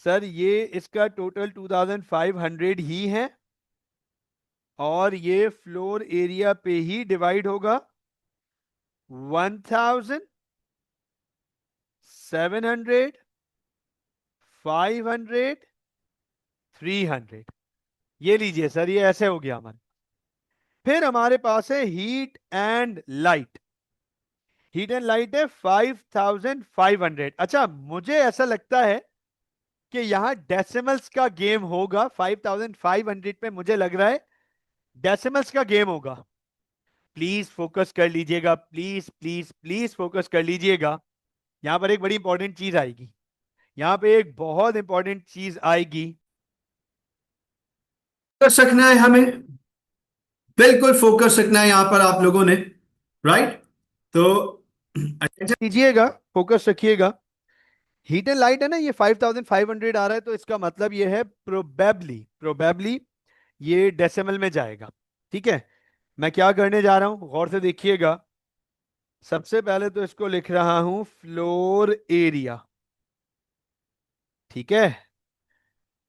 सर ये इसका टोटल 2500 ही है और ये फ्लोर एरिया पे ही डिवाइड होगा। 1000, 700, 500, 300। ये लीजिए सर, ये ऐसे हो गया हमारे। फिर हमारे पास है heat and light. Heat and light है 5500। अच्छा, मुझे ऐसा लगता है कि यहां डेसिमल्स का गेम होगा। 5500 पे मुझे लग रहा है डेसिमल्स का गेम होगा। प्लीज फोकस कर लीजिएगा, प्लीज प्लीज प्लीज फोकस कर लीजिएगा। यहां पर एक बड़ी इंपॉर्टेंट चीज आएगी, यहां पे एक बहुत इंपॉर्टेंट चीज आएगी। फोकस रखना है हमें, बिल्कुल फोकस रखना है यहां पर आप लोगों ने। राइट, तो attention कीजिएगा, फोकस रखिएगा। हीट एंड लाइट है ना, ये 5500 आ रहा है, तो इसका मतलब ये है प्रोबेबली, प्रोबेबली ये डेसिमल में जाएगा। ठीक है, मैं क्या करने जा रहा हूं, गौर से देखिएगा। सबसे पहले तो इसको लिख रहा हूं फ्लोर एरिया, ठीक है।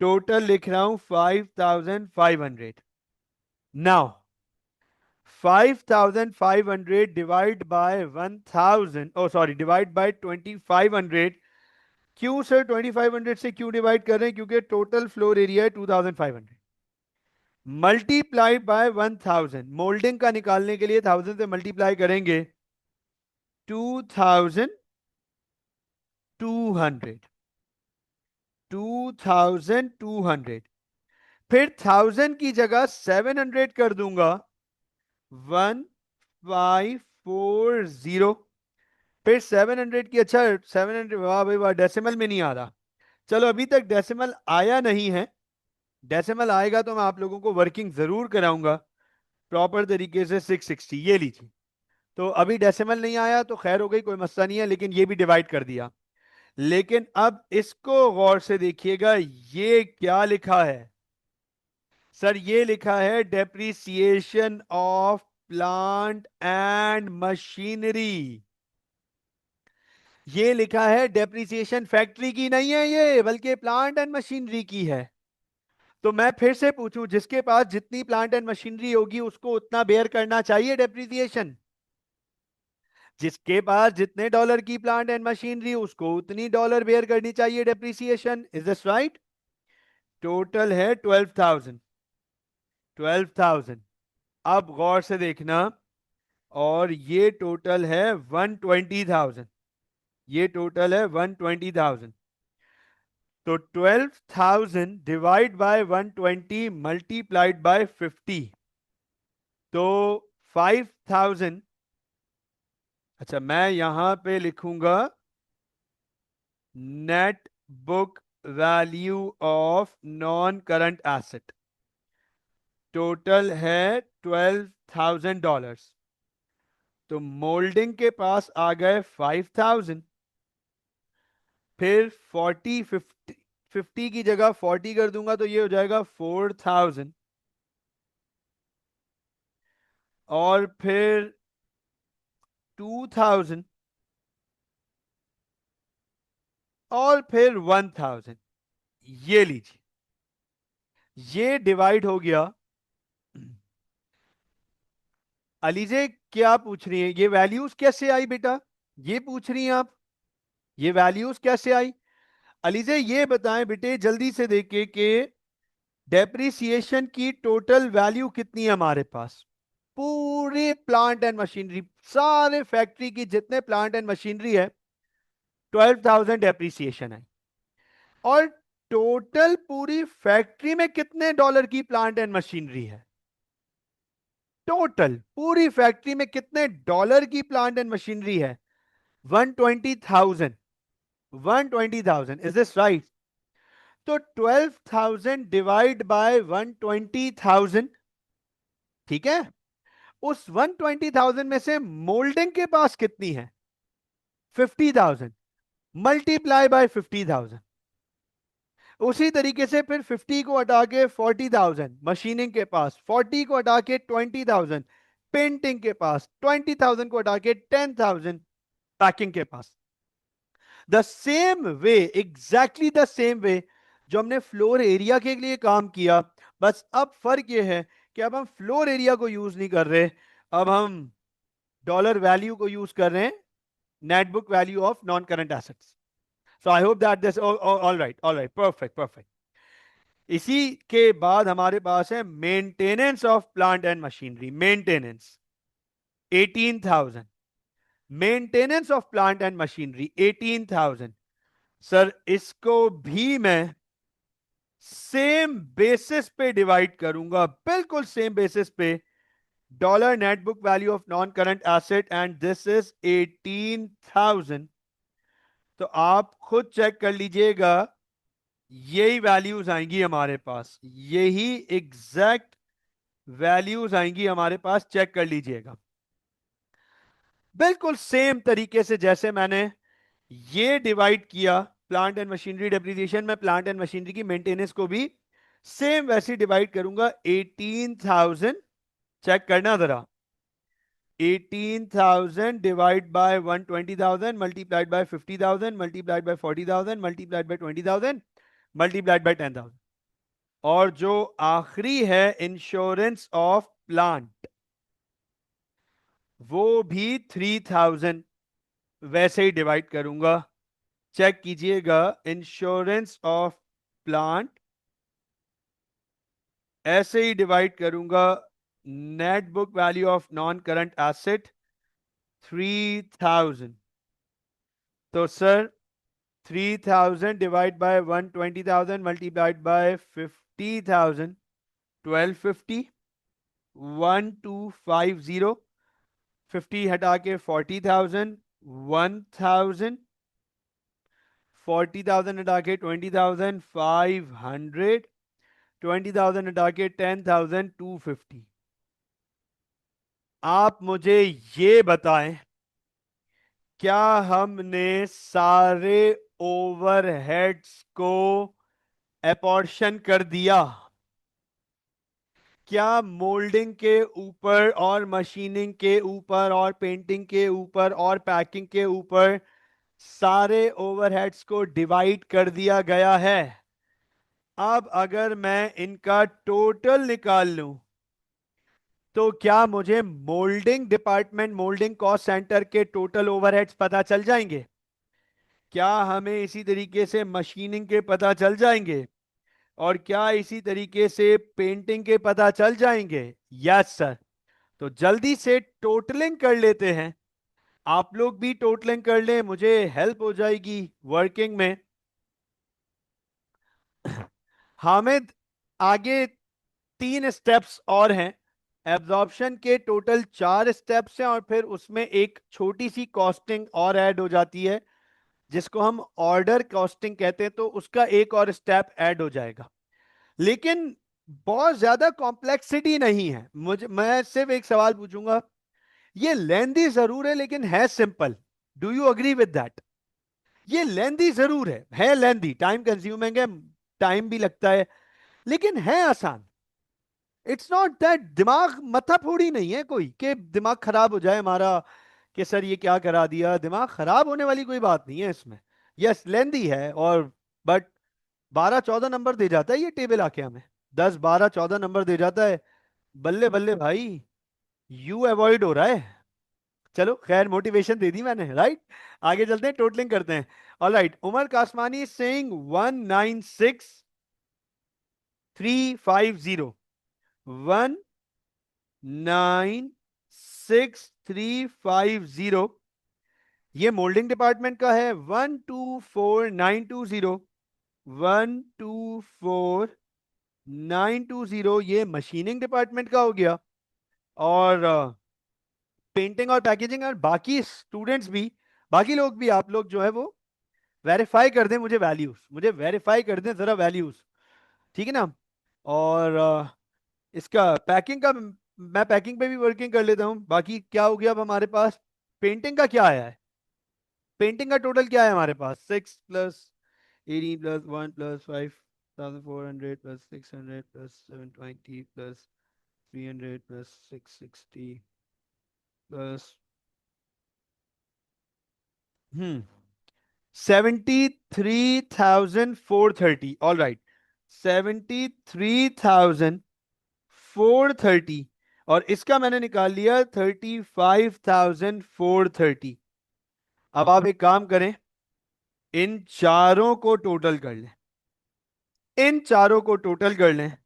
टोटल लिख रहा हूं 5500। Now 5500 divide by 1000, oh sorry, divide by 2500। क्यों सर 2500 से क्यों डिवाइड कर रहे हैं? क्योंकि टोटल फ्लोर एरिया है 2500, मल्टीप्लाइड बाय 1000। मोल्डिंग का निकालने के लिए 1000 से मल्टीप्लाई करेंगे, 2200, 2200। फिर 1000 की जगह 700 कर दूंगा, 1540। फिर 700 की, अच्छा 700, वाह भाई वाह, डेसिमल में नहीं आ रहा। चलो अभी तक डेसिमल आया नहीं है, डेसिमल आएगा तो मैं आप लोगों को वर्किंग जरूर कराऊंगा प्रॉपर तरीके से। 660, ये लीजिए। तो अभी डेसिमल नहीं आया तो खैर हो गई, कोई मसला नहीं है, लेकिन ये भी डिवाइड कर दिया। लेकिन अब इसको गौर से देखिएगा, ये क्या लिखा है सर? ये लिखा है depreciation of plant and machinery. ये लिखा है डेप्रिसिएशन फैक्ट्री की नहीं है ये, बल्कि प्लांट एंड मशीनरी की है। तो मैं फिर से पूछूं, जिसके पास जितनी प्लांट एंड मशीनरी होगी उसको उतना बेयर करना चाहिए डेप्रिसिएशन। जिसके पास जितने डॉलर की प्लांट एंड मशीनरी उसको उतनी डॉलर बेयर करनी चाहिए depreciation. Is this right? Total है 12,000। 12,000। अब गौर से देखना, और ये टोटल है 120,000। ये टोटल है 120,000। तो 12,000 डिवाइड बाय 120 मल्टीप्लाइड बाय 50, तो 5,000। अच्छा, मैं यहां पे लिखूंगा net book value of non current asset. Total है $12,000। तो मोल्डिंग के पास आ गए 5,000। फिर 50 की जगह 40 कर दूंगा तो ये हो जाएगा 4,000। और फिर 2,000। और फिर 1,000। ये लीजिए, ये डिवाइड हो गया। अलीजे, क्या पूछ रही है? ये वैल्यूज कैसे आई बेटा? ये पूछ रही हैं आप, ये वैल्यूज कैसे आई? अलीजे ये बताएं बेटे जल्दी से देखे कि डेप्रिसिएशन की टोटल वैल्यू कितनी है हमारे पास? पूरे प्लांट एंड मशीनरी, सारे फैक्ट्री की जितने प्लांट एंड मशीनरी है, 12,000 डेप्रिसिएशन है। और टोटल पूरी फैक्ट्री में कितने डॉलर की प्लांट एंड मशीनरी है? टोटल पूरी फैक्ट्री में कितने डॉलर की प्लांट एंड मशीनरी है? 120,000। 120,000। Is this right? तो 12,000 डिवाइड बाय 120,000, ठीक है? उस 120,000 में से मोल्डिंग के पास कितनी है? 50,000। Multiply by 50,000। उसी तरीके से फिर 50 को हटा के 40,000 मशीनिंग के पास, 40 को हटा के 20,000 पेंटिंग के पास, 20,000 को हटा के 10,000 पैकिंग के पास। The same way, exactly the same way जो हमने फ्लोर एरिया के लिए काम किया, बस अब फर्क यह है कि अब हम फ्लोर एरिया को यूज नहीं कर रहे, अब हम डॉलर वैल्यू को यूज कर रहे हैं, net book value of non current assets. So I hope that this all right, all right, perfect, perfect. इसी के बाद हमारे पास है maintenance of plant and machinery. Maintenance 18,000। Maintenance of plant and machinery 18,000। Sir इसको भी मैं सेम बेसिस पे divide करूंगा, बिल्कुल सेम बेसिस पे। Dollar net book value of non current asset and this is 18,000। तो आप खुद चेक कर लीजिएगा, यही वैल्यूज आएंगी हमारे पास, यही एग्जैक्ट वैल्यूज आएंगी हमारे पास, चेक कर लीजिएगा। बिल्कुल सेम तरीके से जैसे मैंने ये डिवाइड किया प्लांट एंड मशीनरी डेप्रिसिएशन में, प्लांट एंड मशीनरी की मेंटेनेंस को भी सेम वैसे डिवाइड करूंगा। 18,000, चेक करना जरा, 18,000 divide by 120,000 multiplied by 50,000 multiplied by 40,000 multiplied by 20,000 multiplied by 10,000। और जो आखिरी है इंश्योरेंस ऑफ प्लांट, वो भी 3,000 वैसे ही डिवाइड करूंगा। चेक कीजिएगा, इंश्योरेंस ऑफ प्लांट ऐसे ही डिवाइड करूंगा, net book value of non current asset 3,000। तो sir 3,000 divide by 120,000 multiplied by 50,000, 1250, 1250। 50 हटा के 40,000, 1,000, 40,000 हटा के 20,000, 500, 20,000 हटा के 10,000, 250। आप मुझे ये बताएं, क्या हमने सारे ओवरहेड्स को अपॉर्शन कर दिया। क्या मोल्डिंग के ऊपर और मशीनिंग के ऊपर और पेंटिंग के ऊपर और पैकिंग के ऊपर सारे ओवरहेड्स को डिवाइड कर दिया गया है? अब अगर मैं इनका टोटल निकाल लूं तो क्या मुझे moulding department, moulding cost centre के टोटल ओवरहेड्स पता चल जाएंगे? क्या हमें इसी तरीके से मशीनिंग के पता चल जाएंगे? और क्या इसी तरीके से पेंटिंग के पता चल जाएंगे? Yes sir. तो जल्दी से टोटलिंग कर लेते हैं। आप लोग भी टोटलिंग कर लें, मुझे हेल्प हो जाएगी वर्किंग में। हामिद, आगे 3 स्टेप्स और हैं। एब्जॉर्प्शन के टोटल 4 स्टेप्स हैं और फिर उसमें एक छोटी सी कॉस्टिंग और ऐड हो जाती है जिसको हम ऑर्डर कॉस्टिंग कहते हैं, तो उसका एक और स्टेप ऐड हो जाएगा। लेकिन बहुत ज्यादा कॉम्प्लेक्सिटी नहीं है। मैं सिर्फ एक सवाल पूछूंगा, ये लेंदी जरूर है लेकिन है simple. Do you agree with that? ये लेंदी जरूर है लेंदी, टाइम कंज्यूमिंग है, टाइम भी लगता है, लेकिन है आसान। इट्स नॉट दैट दिमाग मथा फोड़ी नहीं है कोई कि दिमाग खराब हो जाए हमारा कि सर ये क्या करा दिया। दिमाग खराब होने वाली कोई बात नहीं है इसमें। यस लेंदी है, और बट 12-14 नंबर दे जाता है ये टेबल आके हमें। 10-12-14 नंबर दे जाता है। बल्ले बल्ले भाई, यू अवॉइड हो रहा है। चलो खैर, मोटिवेशन दे दी मैंने, राइट। आगे चलते हैं, टोटलिंग करते हैं। All right, Umar Kasmani saying 196350। 196350, ये मोल्डिंग डिपार्टमेंट का है। 124920, 124920 ये मशीनिंग डिपार्टमेंट का हो गया। और पेंटिंग और पैकेजिंग, और बाकी स्टूडेंट्स भी, बाकी लोग भी, आप लोग जो है वो वेरीफाई कर दें मुझे वैल्यूज, मुझे वेरीफाई कर दें जरा वैल्यूज, ठीक है ना। और इसका पैकिंग का मैं पैकिंग पे भी वर्किंग कर लेता हूँ। बाकी क्या हो गया अब हमारे पास? पेंटिंग का क्या आया है? पेंटिंग का टोटल क्या है हमारे पास? 6 + 18 + 1 + 5,400 + 600 + 720 + 300 + 660 प्लस 73,430। ऑल राइट, 73,430, और इसका मैंने निकाल लिया 35,430। अब आप एक काम करें, इन चारों को टोटल कर लें, इन चारों को टोटल कर लें।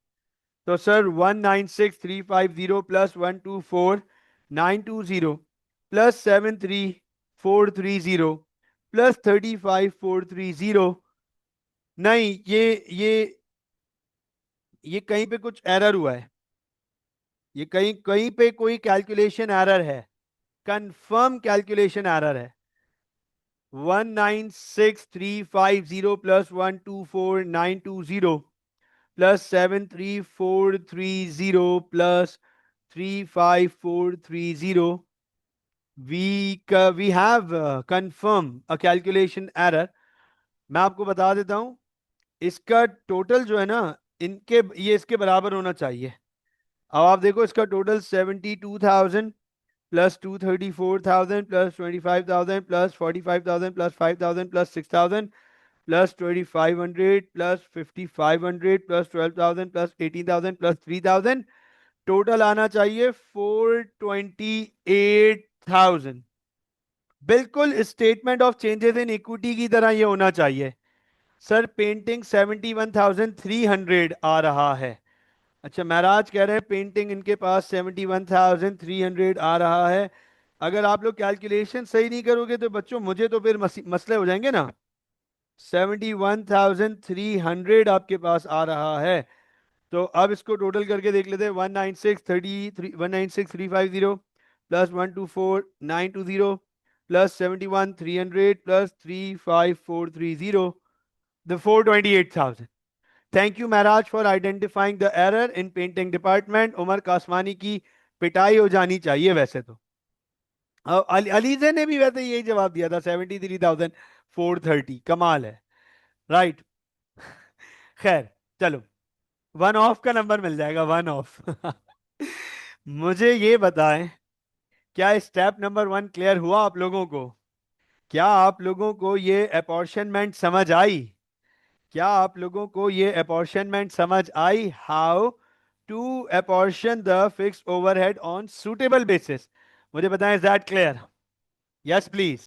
तो सर 196350 + 124,920 + 73,430 + 35,430। नहीं, ये कहीं पे कुछ एरर हुआ है। ये कहीं कहीं पे कोई कैलकुलेशन एरर है, कंफर्म कैलकुलेशन एरर है। 196350 + 124,920 + 73,430 + 35,430, we have confirm a calculation error। मैं आपको बता देता हूं, इसका टोटल जो है ना, इनके ये इसके बराबर होना चाहिए। अब आप देखो, इसका टोटल 72,000 + 234,000 + 25,000 + 45,000 + 5,000 + 6,000 + 2,500 + 5,500 + 12,000 + 18,000 + 3,000, टोटल आना चाहिए 428,000। बिल्कुल statement of changes in equity की तरह ये होना चाहिए। सर पेंटिंग 71,300 आ रहा है। अच्छा, महराज कह रहे हैं पेंटिंग इनके पास 71,300 आ रहा है। अगर आप लोग कैलकुलेशन सही नहीं करोगे तो बच्चों मुझे तो फिर मसले हो जाएंगे ना। 71,300 आपके पास आ रहा है। तो अब इसको टोटल करके देख लेते हैं। 196,350 + 124,920 + 71,300 + 35,430, the 428,000। Thank you Maharaj for identifying the error in painting department. Umar Kasmani की पिटाई हो जानी चाहिए वैसे तो। अलीजे ने भी वैसे यही जवाब दिया था, 430, कमाल है, राइट। खैर, चलो, वन ऑफ का नंबर मिल जाएगा, वन ऑफ। मुझे ये बताएं, क्या स्टेप नंबर 1 क्लियर हुआ आप लोगों को? क्या आप लोगों को ये अपॉर्शनमेंट समझ आई? क्या आप लोगों को ये अपॉर्शनमेंट समझ आई? How to apportion the fix overhead on suitable basis? मुझे बताएं, is that clear? Yes please.